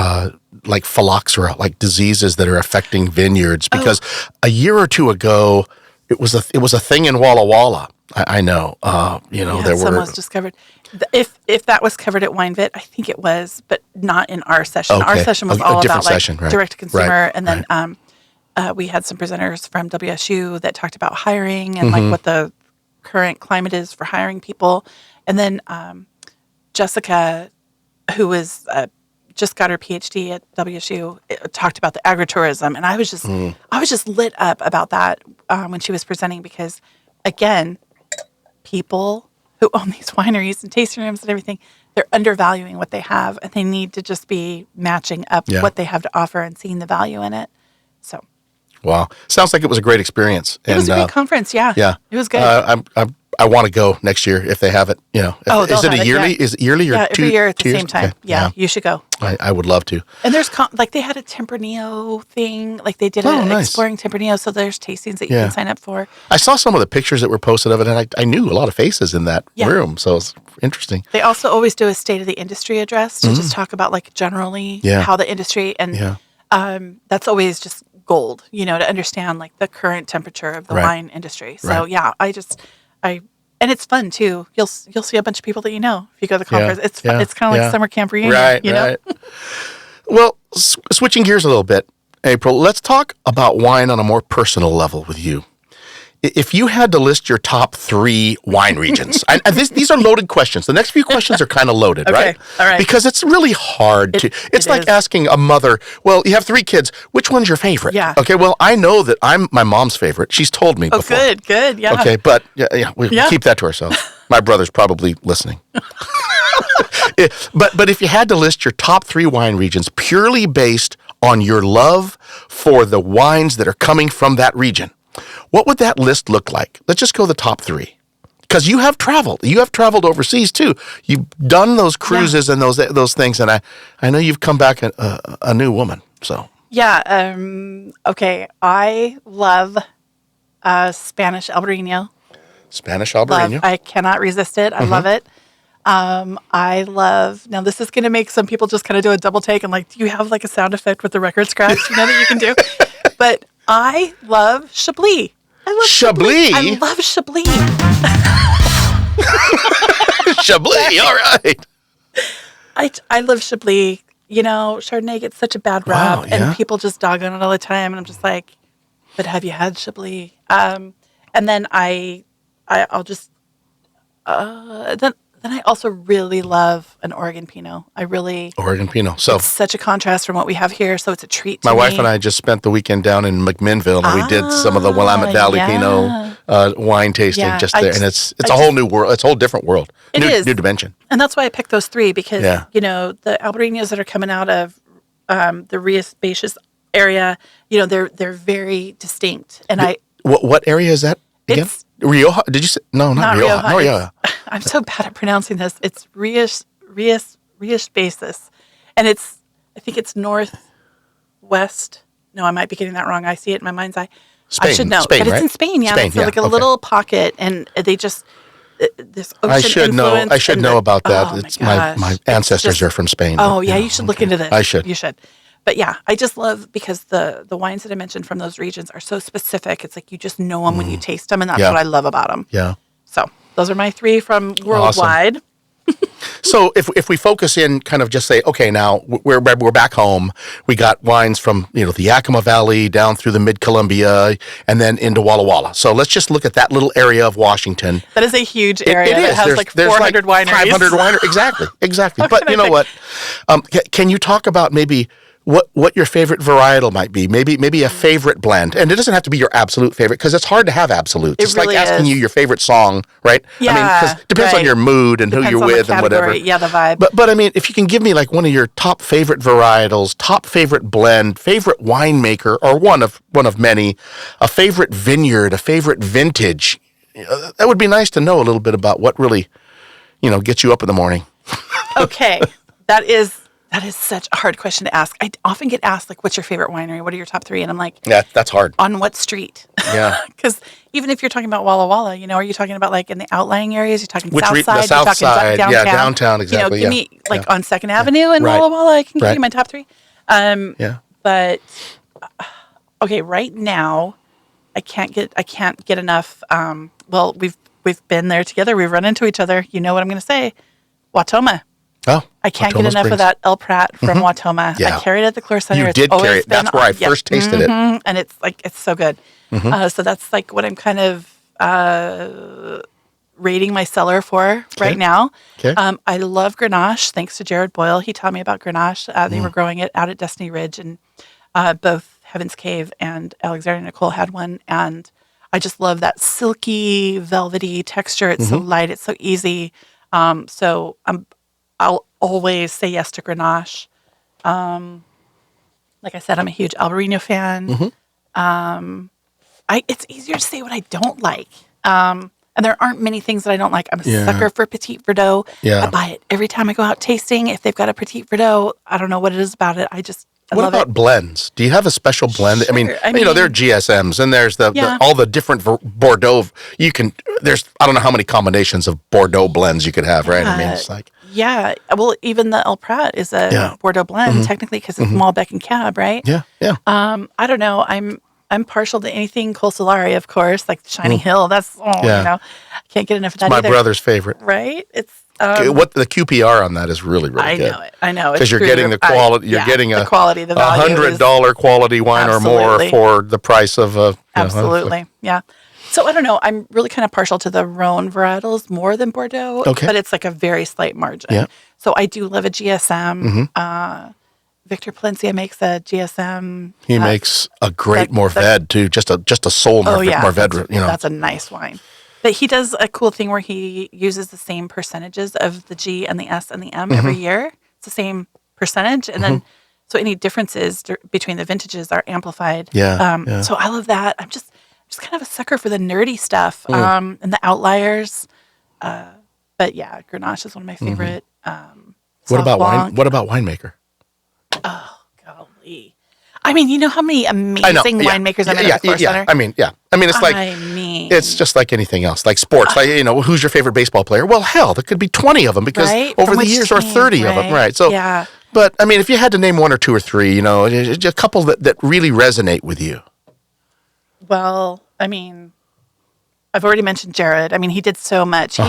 phylloxera, like diseases that are affecting vineyards? Because a year or two ago, it was a thing in Walla Walla. I know. There some were. was discovered. If that was covered at WineVit, I think it was, but not in our session. Okay. Our session was all about right. direct to consumer, Right. and then we had some presenters from WSU that talked about hiring and like what the current climate is for hiring people, and then Jessica, who was just got her PhD at WSU, talked about the agritourism, and I was just lit up about that when she was presenting because, again, people who own these wineries and tasting rooms and everything, they're undervaluing what they have, and they need to just be matching up what they have to offer and seeing the value in it. So, wow, sounds like it was a great experience. It was a great conference. Yeah, it was good. I want to go next year if they have it. Is it a yearly? Is it yearly or every year at the same time? Okay. Yeah, you should go. I would love to. And there's they had a Tempranillo thing, like they did exploring Tempranillo. So there's tastings that you can sign up for. I saw some of the pictures that were posted of it, and I knew a lot of faces in that room, so it's interesting. They also always do a state of the industry address to just talk about like generally how the industry and that's always just gold, to understand like the current temperature of the wine industry. So and it's fun too. You'll see a bunch of people that if you go to the conference. It's fun. It's kind of like summer camp reunion. Right. Well, switching gears a little bit, April, let's talk about wine on a more personal level with you. If you had to list your top 3 wine regions, these are loaded questions. The next few questions are kind of loaded, right? All right. Because it's really hard to. It's like asking a mother, well, you have 3 kids. Which one's your favorite? Yeah. Okay, well, I know that I'm my mom's favorite. She's told me before. Oh, good. Yeah. Okay, but we keep that to ourselves. My brother's probably listening. But if you had to list your top 3 wine regions purely based on your love for the wines that are coming from that region, what would that list look like? Let's just go the top 3. Because you have traveled. You have traveled overseas too. You've done those cruises and those things, and I know you've come back a new woman. So yeah. Okay. I love Spanish Albarino. Spanish Albarino. I cannot resist it. I love it. I love. Now this is going to make some people just kind of do a double take and like, do you have like a sound effect with the record scratch? That you can do, but I love Chablis. Chablis. I love Chablis. Chablis. All right. I love Chablis. Chardonnay gets such a bad rap, and people just dog on it all the time, and I'm just like, but have you had Chablis? And then I'll just then I also really love an Oregon Pinot. Oregon Pinot. So it's such a contrast from what we have here. So it's a treat to my me. wife and I just spent the weekend down in McMinnville, and we did some of the Willamette Valley Pinot wine tasting just there. And it's a whole new world. It's a whole different world. New dimension. And that's why I picked those 3 because, the Albarinos that are coming out of the Rias Baixas area, they're very distinct. And what area is that again? Rioja? Did you say? No, not Rioja. No, Rioja. I'm so bad at pronouncing this. It's Rias Baixas, and I think it's northwest. No, I might be getting that wrong. I see it in my mind's eye. Spain, I should know, Spain, but right? it's in Spain. Yeah, Spain, it's like a little pocket, and they just this ocean I should know. I should know about that. Oh It's my ancestors are from Spain. Oh yeah, you should look into this. I should. You should. But yeah, I just love because the wines that I mentioned from those regions are so specific. It's like you just know them when you taste them, and that's what I love about them. Yeah. So those are my 3 from worldwide. Awesome. So if we focus in, kind of just say, okay, now we're back home. We got wines from the Yakima Valley down through the Mid Columbia and then into Walla Walla. So let's just look at that little area of Washington. That is a huge area. It is. That has There's 400 wineries. 500 wineries. Exactly. But you know what? Can you talk about maybe what your favorite varietal might be? Maybe a favorite blend, and it doesn't have to be your absolute favorite because it's hard to have absolutes. It's really like asking is. you your favorite song, right? Yeah, I mean, because it depends on your mood and Depends who you're on the with and whatever. category. Yeah, the vibe. But I mean, if you can give me like one of your top favorite varietals, top favorite blend, favorite winemaker, or one of many, a favorite vineyard, a favorite vintage, that would be nice to know a little bit about what really, gets you up in the morning. Okay, that is such a hard question to ask. I often get asked, like, what's your favorite winery? What are your top 3? And I'm like, Yeah, that's hard. on what street? Yeah. Because even if you're talking about Walla Walla, are you talking about like in the outlying areas? You're talking Which south side? the south you're talking side, downtown? yeah, downtown, exactly. Give me like on 2nd Avenue in Right. Walla Walla. I can give Right. you my top 3. Yeah. But okay, right now I can't get enough. Well, we've been there together. We've run into each other. You know what I'm going to say? Watoma. Oh, I can't Watoma get enough Springs. of that El Prat from Watoma. Yeah. I carried it at the Clore Center. You It's did always carry it. been That's where I yeah. first tasted it. And it's so good. So that's like what I'm kind of rating my cellar for right now. Okay. I love Grenache. Thanks to Jared Boyle, he taught me about Grenache. They were growing it out at Destiny Ridge, and both Heaven's Cave and Alexander Nicole had one, and I just love that silky, velvety texture. It's so light. It's so easy. So I'll always say yes to Grenache. Like I said, I'm a huge Albarino fan. It's easier to say what I don't like. And there aren't many things that I don't like. I'm a sucker for Petit Verdot. Yeah. I buy it every time I go out tasting. If they've got a Petit Verdot, I don't know what it is about it. I What love about it. blends? Do you have a special blend? Sure. I mean, there are GSMs and there's Yeah. all the different Bordeaux. There's I don't know how many combinations of Bordeaux blends you could have, right? I mean, it's like Yeah. Well, even the El Prat is a Bordeaux blend, technically, because it's Malbec and Cab, right? yeah. I don't know. I'm partial to anything Col Solari, of course, like Shining Hill. That's I can't get enough of that My either. brother's favorite. Right? It's What the QPR on that is really I good. know it. I know Because you're getting the quality. You're getting the quality, the value. $100 quality wine or more Absolutely. for the price of a. Absolutely. Yeah. So I don't know. I'm really kind of partial to the Rhone varietals more than Bordeaux, Okay. but it's like a very slight margin. Yeah. So I do love a GSM. Victor Palencia makes a GSM. He makes a great that- Morved too. Just a soul Morved. That's a nice wine. But he does a cool thing where he uses the same percentages of the G and the S and the M every year. It's the same percentage, and then so any differences between the vintages are amplified. Yeah. So I love that. I'm just kind of a sucker for the nerdy stuff and the outliers. But yeah, Grenache is one of my favorite. What about Sauv wine? Blanc. What about winemaker? Golly. I mean, you know how many amazing winemakers I met at the Clore Center? I mean, it's like it's just like anything else, like sports. Like who's your favorite baseball player? Well, hell, there could be 20 of them because Right? over From the which years, or team, 30 of them, right? So, yeah. But I mean, if you had to name one or two or three, a couple that really resonate with you. Well, I mean, I've already mentioned Jared. I mean, he did so much.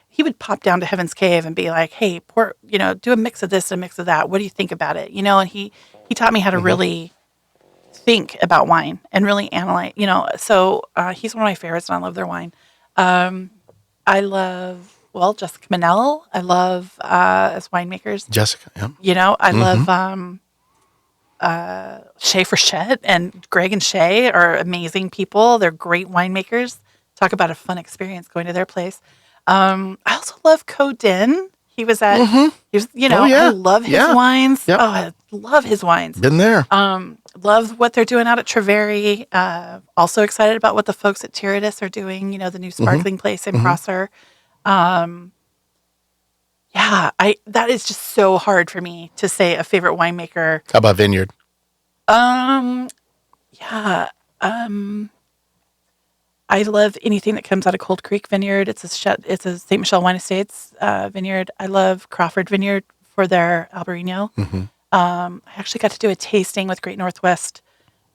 He would pop down to Heaven's Cave and be like, "Hey, do a mix of this and a mix of that. What do you think about it?" And he taught me how to really think about wine and really analyze. So he's one of my favorites, and I love their wine. I love Jessica Manel. I love as winemakers. Jessica, yeah. I love Shay Frechette and Greg and Shay are amazing people. They're great winemakers. Talk about a fun experience going to their place. I also love Codin. He was at, I love his wines. Yep. Oh, I love his wines. Been there. Love what they're doing out at Treveri. Also excited about what the folks at Tiridas are doing, the new sparkling place in Prosser. That is just so hard for me to say a favorite winemaker. How about vineyard? I love anything that comes out of Cold Creek Vineyard. It's a St. Michel Wine Estates vineyard. I love Crawford Vineyard for their Albarino. I actually got to do a tasting with Great Northwest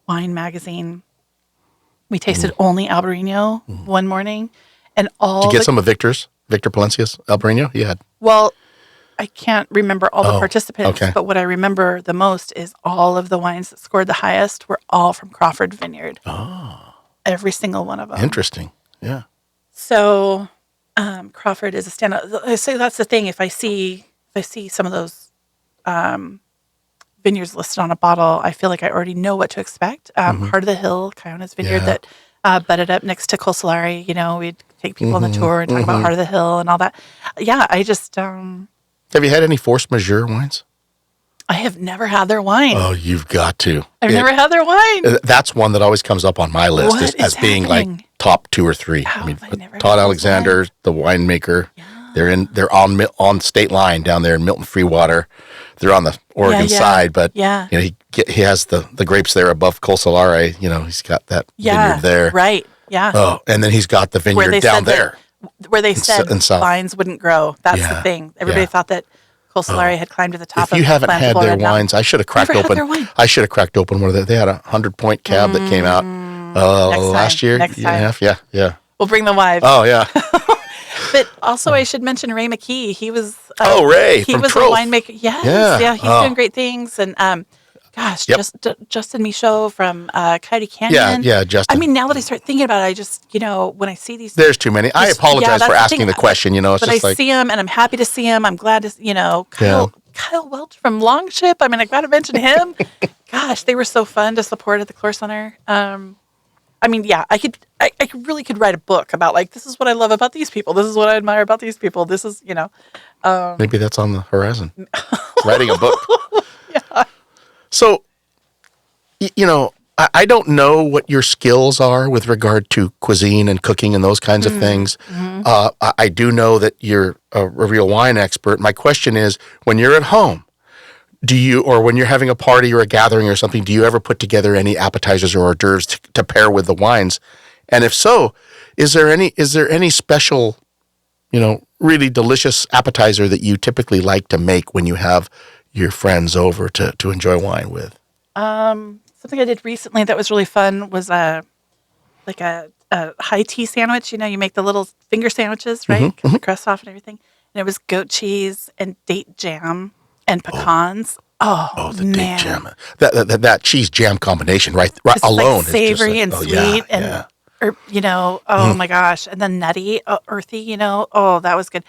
Wine Magazine. We tasted only Albarino one morning, and all Did you get some of Victor Palencia's Albarino? He had. Well, I can't remember all the Oh, participants, okay. but what I remember the most is all of the wines that scored the highest were all from Crawford Vineyard. Oh, Every single one of them. interesting. Yeah. So Crawford is a standout. So that's the thing. If I see some of those vineyards listed on a bottle, I feel like I already know what to expect. Heart of the Hill, Kiona's vineyard Yeah. that butted up next to Colsolari. We'd take people on the tour and talk about Heart of the Hill and all that. Yeah, I just Have you had any force majeure wines? I have never had their wine. Oh, you've got to. I've never had their wine. That's one that always comes up on my list What as is being like happening? top 2 or 3. How I mean, have I never Todd had those Alexander, the winemaker. Yeah. They're on state line down there in Milton Freewater. They're on the Oregon yeah. side, but Yeah. he has the grapes there above Colsolari. He's got that vineyard there. Right. Yeah. Oh, and then he's got the vineyard down said there. where they said in south. vines wouldn't grow. That's Yeah, the thing. Everybody yeah. thought that Colsolari had climbed to the top If of you haven't had Plantable their Red Mountain. wines, I should have cracked Never had open. their wine. I should have cracked open one of them. They had a 100-point cab that came out last year. Next year and a time. half. Yeah. We'll bring the wives. Oh yeah. But also, I should mention Ray McKee. He was Ray He from was Troth. a winemaker. Yes, Yeah. He's doing great things. And gosh, Yep. Justin Michaud from Coyote Canyon. Yeah, Justin. I mean, now that I start thinking about it, I just when I see these, There's too many. I apologize that's for the asking thing. the question. It's but just I like see him, and I'm happy to see him. I'm glad to Kyle Welch from Longship. I mean, I got to mention him. Gosh, they were so fun to support at the Clore Center. I mean, yeah, I really could write a book about like, this is what I love about these people. This is what I admire about these people. This is, maybe that's on the horizon. Writing a book. Yeah. So, I don't know what your skills are with regard to cuisine and cooking and those kinds of things. I do know that you're a real wine expert. My question is, when you're at home, or when you're having a party or a gathering or something, do you ever put together any appetizers or hors d'oeuvres to pair with the wines? And if so, is there any special, really delicious appetizer that you typically like to make when you have your friends over to enjoy wine with? Something I did recently that was really fun was a high tea sandwich. You make the little finger sandwiches, right? Cut the crust off and everything. And it was goat cheese and date jam and pecans. Oh, The man. date jam. That cheese jam combination, right It's alone, like savory is and just sweet and oh my gosh, and then nutty, earthy. Oh, that was good.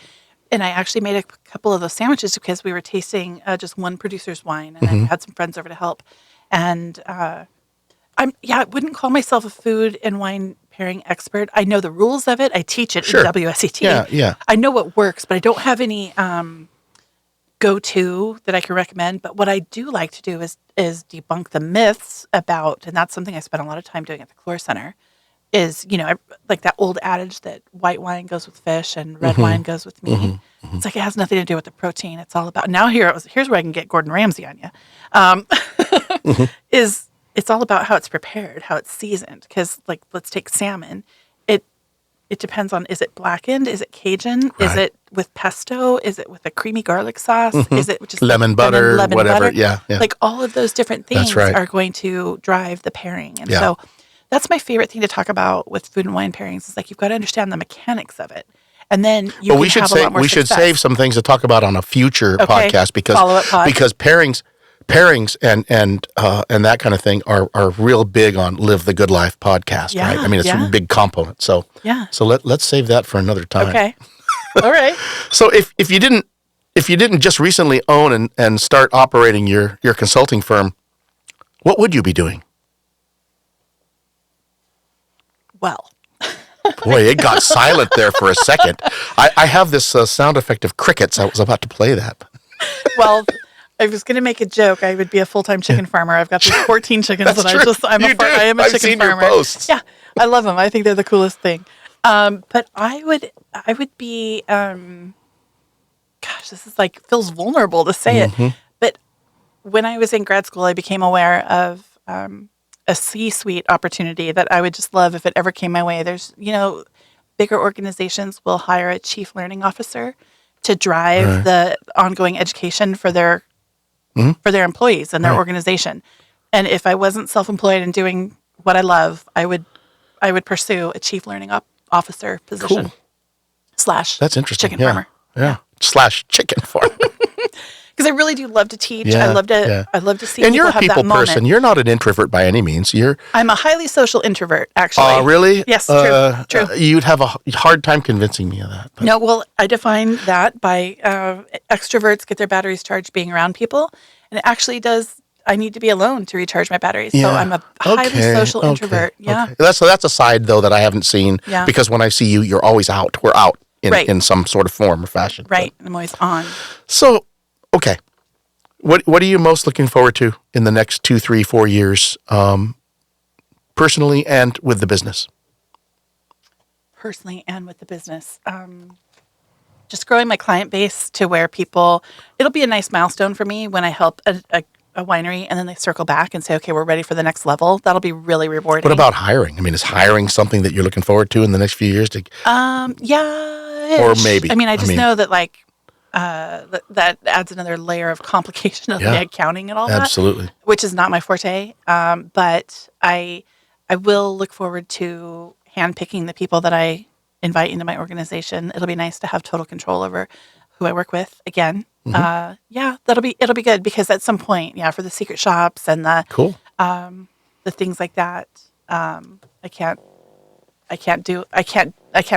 And I actually made a couple of those sandwiches because we were tasting just one producer's wine, and I had some friends over to help. And I wouldn't call myself a food and wine pairing expert. I know the rules of it. I teach it in WSET. Yeah. I know what works, but I don't have any go-to that I can recommend. But what I do like to do is debunk the myths about, and that's something I spent a lot of time doing at the Clore Center, is, like that old adage that white wine goes with fish and red wine goes with meat. It's like it has nothing to do with the protein. It's all about, now here's where I can get Gordon Ramsay on you, is it's all about how it's prepared, how it's seasoned. Because like, let's take salmon. It depends on, is it blackened? Is it Cajun? Right. Is it with pesto? Is it with a creamy garlic sauce? Is it just lemon butter, whatever. Butter? Yeah. Like all of those different things are going to drive the pairing. And so that's my favorite thing to talk about with food and wine pairings is like, you've got to understand the mechanics of it. And then you can have a lot more we should success. save some things to talk about on a future podcast Follow-up pod. because pairings and that kind of thing are real big on Live the Good Life podcast, right? I mean, it's a big component. So let's save that for another time. Okay. All right. So if you didn't just recently own and start operating your consulting firm, what would you be doing? Well, boy, it got silent there for a second. I have this sound effect of crickets. I was about to play that. Well, I was going to make a joke. I would be a full-time chicken farmer. I've got these 14 chickens, and I am a I've chicken seen farmer. Your posts. Yeah, I love them. I think they're the coolest thing. But I would be. Gosh, this is like feels vulnerable to say it. But when I was in grad school, I became aware of a C-suite opportunity that I would just love if it ever came my way. There's, bigger organizations will hire a chief learning officer to drive the ongoing education for their employees and their organization. And if I wasn't self-employed and doing what I love, I would pursue a chief learning officer position / That's interesting. chicken farmer. Yeah. Slash chicken farm. Because I really do love to teach. Yeah, I love to. yeah. I love to see And people you're a have people that moment. person. You're not an introvert by any means. You're. I'm a highly social introvert, actually. Oh, really? Yes, true. You'd have a hard time convincing me of that. But. No, well, I define that by extroverts get their batteries charged being around people, and it actually does. I need to be alone to recharge my batteries. So I'm a highly social introvert. Yeah. Okay. That's a side though that I haven't seen. Yeah. Because when I see you, you're always out. We're out in some sort of form or fashion. Right. I'm always on. So, okay. What are you most looking forward to in the next 2, 3, 4 years, personally and with the business? Personally and with the business. Just growing my client base to where it'll be a nice milestone for me when I help a winery and then they circle back and say, okay, we're ready for the next level. That'll be really rewarding. What about hiring? I mean, is hiring something that you're looking forward to in the next few years? Yeah. Or maybe. I mean, I just know that that adds another layer of complication of the accounting and all that. Absolutely. Which is not my forte. But I will look forward to handpicking the people that I invite into my organization. It'll be nice to have total control over who I work with again. It'll be good because at some point, for the secret shops and the cool. The things like that, I can't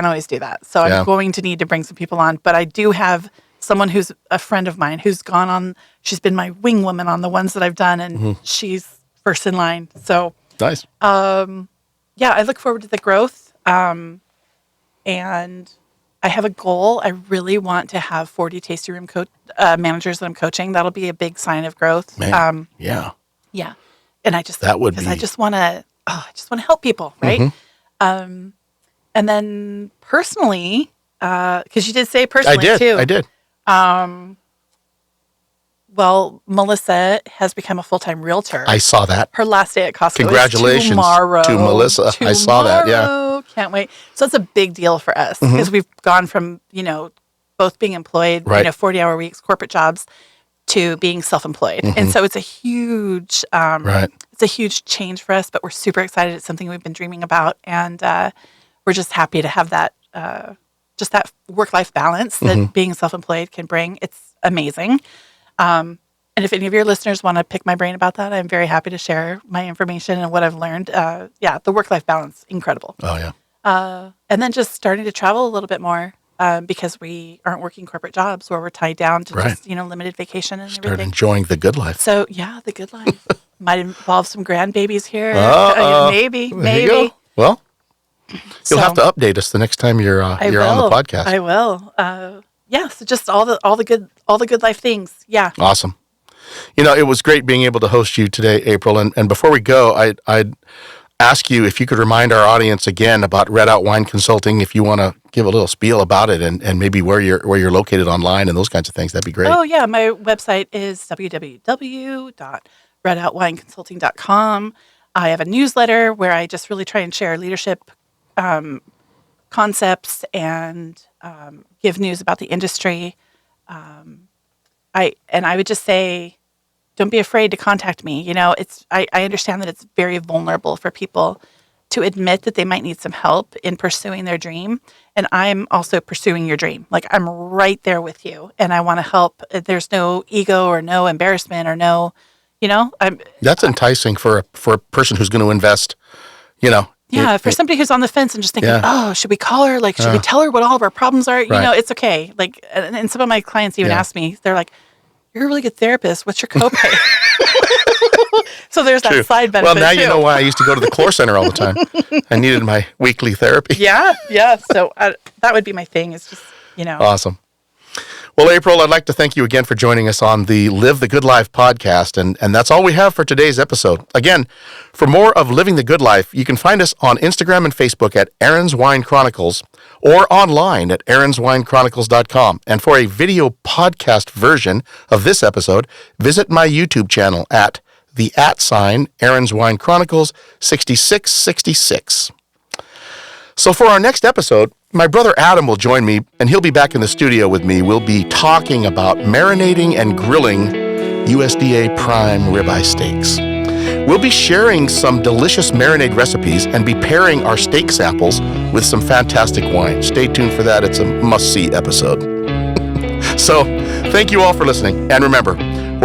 always do that. So I'm going to need to bring some people on, but I do have someone who's a friend of mine who's gone on. She's been my wing woman on the ones that I've done, and she's first in line. So nice. I look forward to the growth. And I have a goal. I really want to have 40 tasting room managers that I'm coaching. That'll be a big sign of growth. Man, yeah. And I just want to help people, right? And then personally, because you did say personally too. I did. Well, Melissa has become a full-time realtor. I saw that. Her last day at Costco Congratulations is tomorrow. to Melissa. I saw that, yeah. Can't wait. So it's a big deal for us because we've gone from, both being employed, 40-hour weeks, corporate jobs, to being self-employed. And so it's a huge it's a huge change for us, but we're super excited. It's something we've been dreaming about, and we're just happy to have that just that work-life balance that being self-employed can bring. It's amazing. And if any of your listeners want to pick my brain about that, I'm very happy to share my information and what I've learned. The work-life balance, incredible. Oh, yeah. And then just starting to travel a little bit more because we aren't working corporate jobs where we're tied down to just, limited vacation and Start everything. enjoying the good life. So, the good life. Might involve some grandbabies here. Maybe. There you go. Well, you'll have to update us the next time you're on the podcast. I will. So just all the good life things. Yeah. Awesome. It was great being able to host you today, April. And before we go, I'd ask you if you could remind our audience again about Reddout Wine Consulting, if you want to give a little spiel about it and maybe where you're located online and those kinds of things. That'd be great. Oh, yeah. My website is www.reddoutwineconsulting.com. I have a newsletter where I just really try and share leadership concepts and give news about the industry. I would just say, don't be afraid to contact me. I understand that it's very vulnerable for people to admit that they might need some help in pursuing their dream. And I'm also pursuing your dream. Like, I'm right there with you and I want to help. There's no ego or no embarrassment or no, That's enticing for a person who's going to invest, for somebody who's on the fence and just thinking, should we call her? Like, should we tell her what all of our problems are? It's okay. Like, and some of my clients even ask me, they're like, you're a really good therapist. What's your copay? So there's that side benefit. Well, now too. You know why I used to go to the Core Center all the time. I needed my weekly therapy. Yeah. So that would be my thing. It's just, Awesome. Well, April, I'd like to thank you again for joining us on the Live the Good Life podcast. And that's all we have for today's episode. Again, for more of Living the Good Life, you can find us on Instagram and Facebook at Aaron's Wine Chronicles or online at aaronswinechronicles.com. And for a video podcast version of this episode, visit my YouTube channel at the @ Aaron's Wine Chronicles 6666. So for our next episode, my brother Adam will join me, and he'll be back in the studio with me. We'll be talking about marinating and grilling USDA prime ribeye steaks. We'll be sharing some delicious marinade recipes and be pairing our steak samples with some fantastic wine. Stay tuned for that. It's a must-see episode. So thank you all for listening. And remember,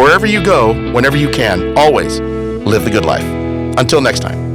wherever you go, whenever you can, always live the good life. Until next time.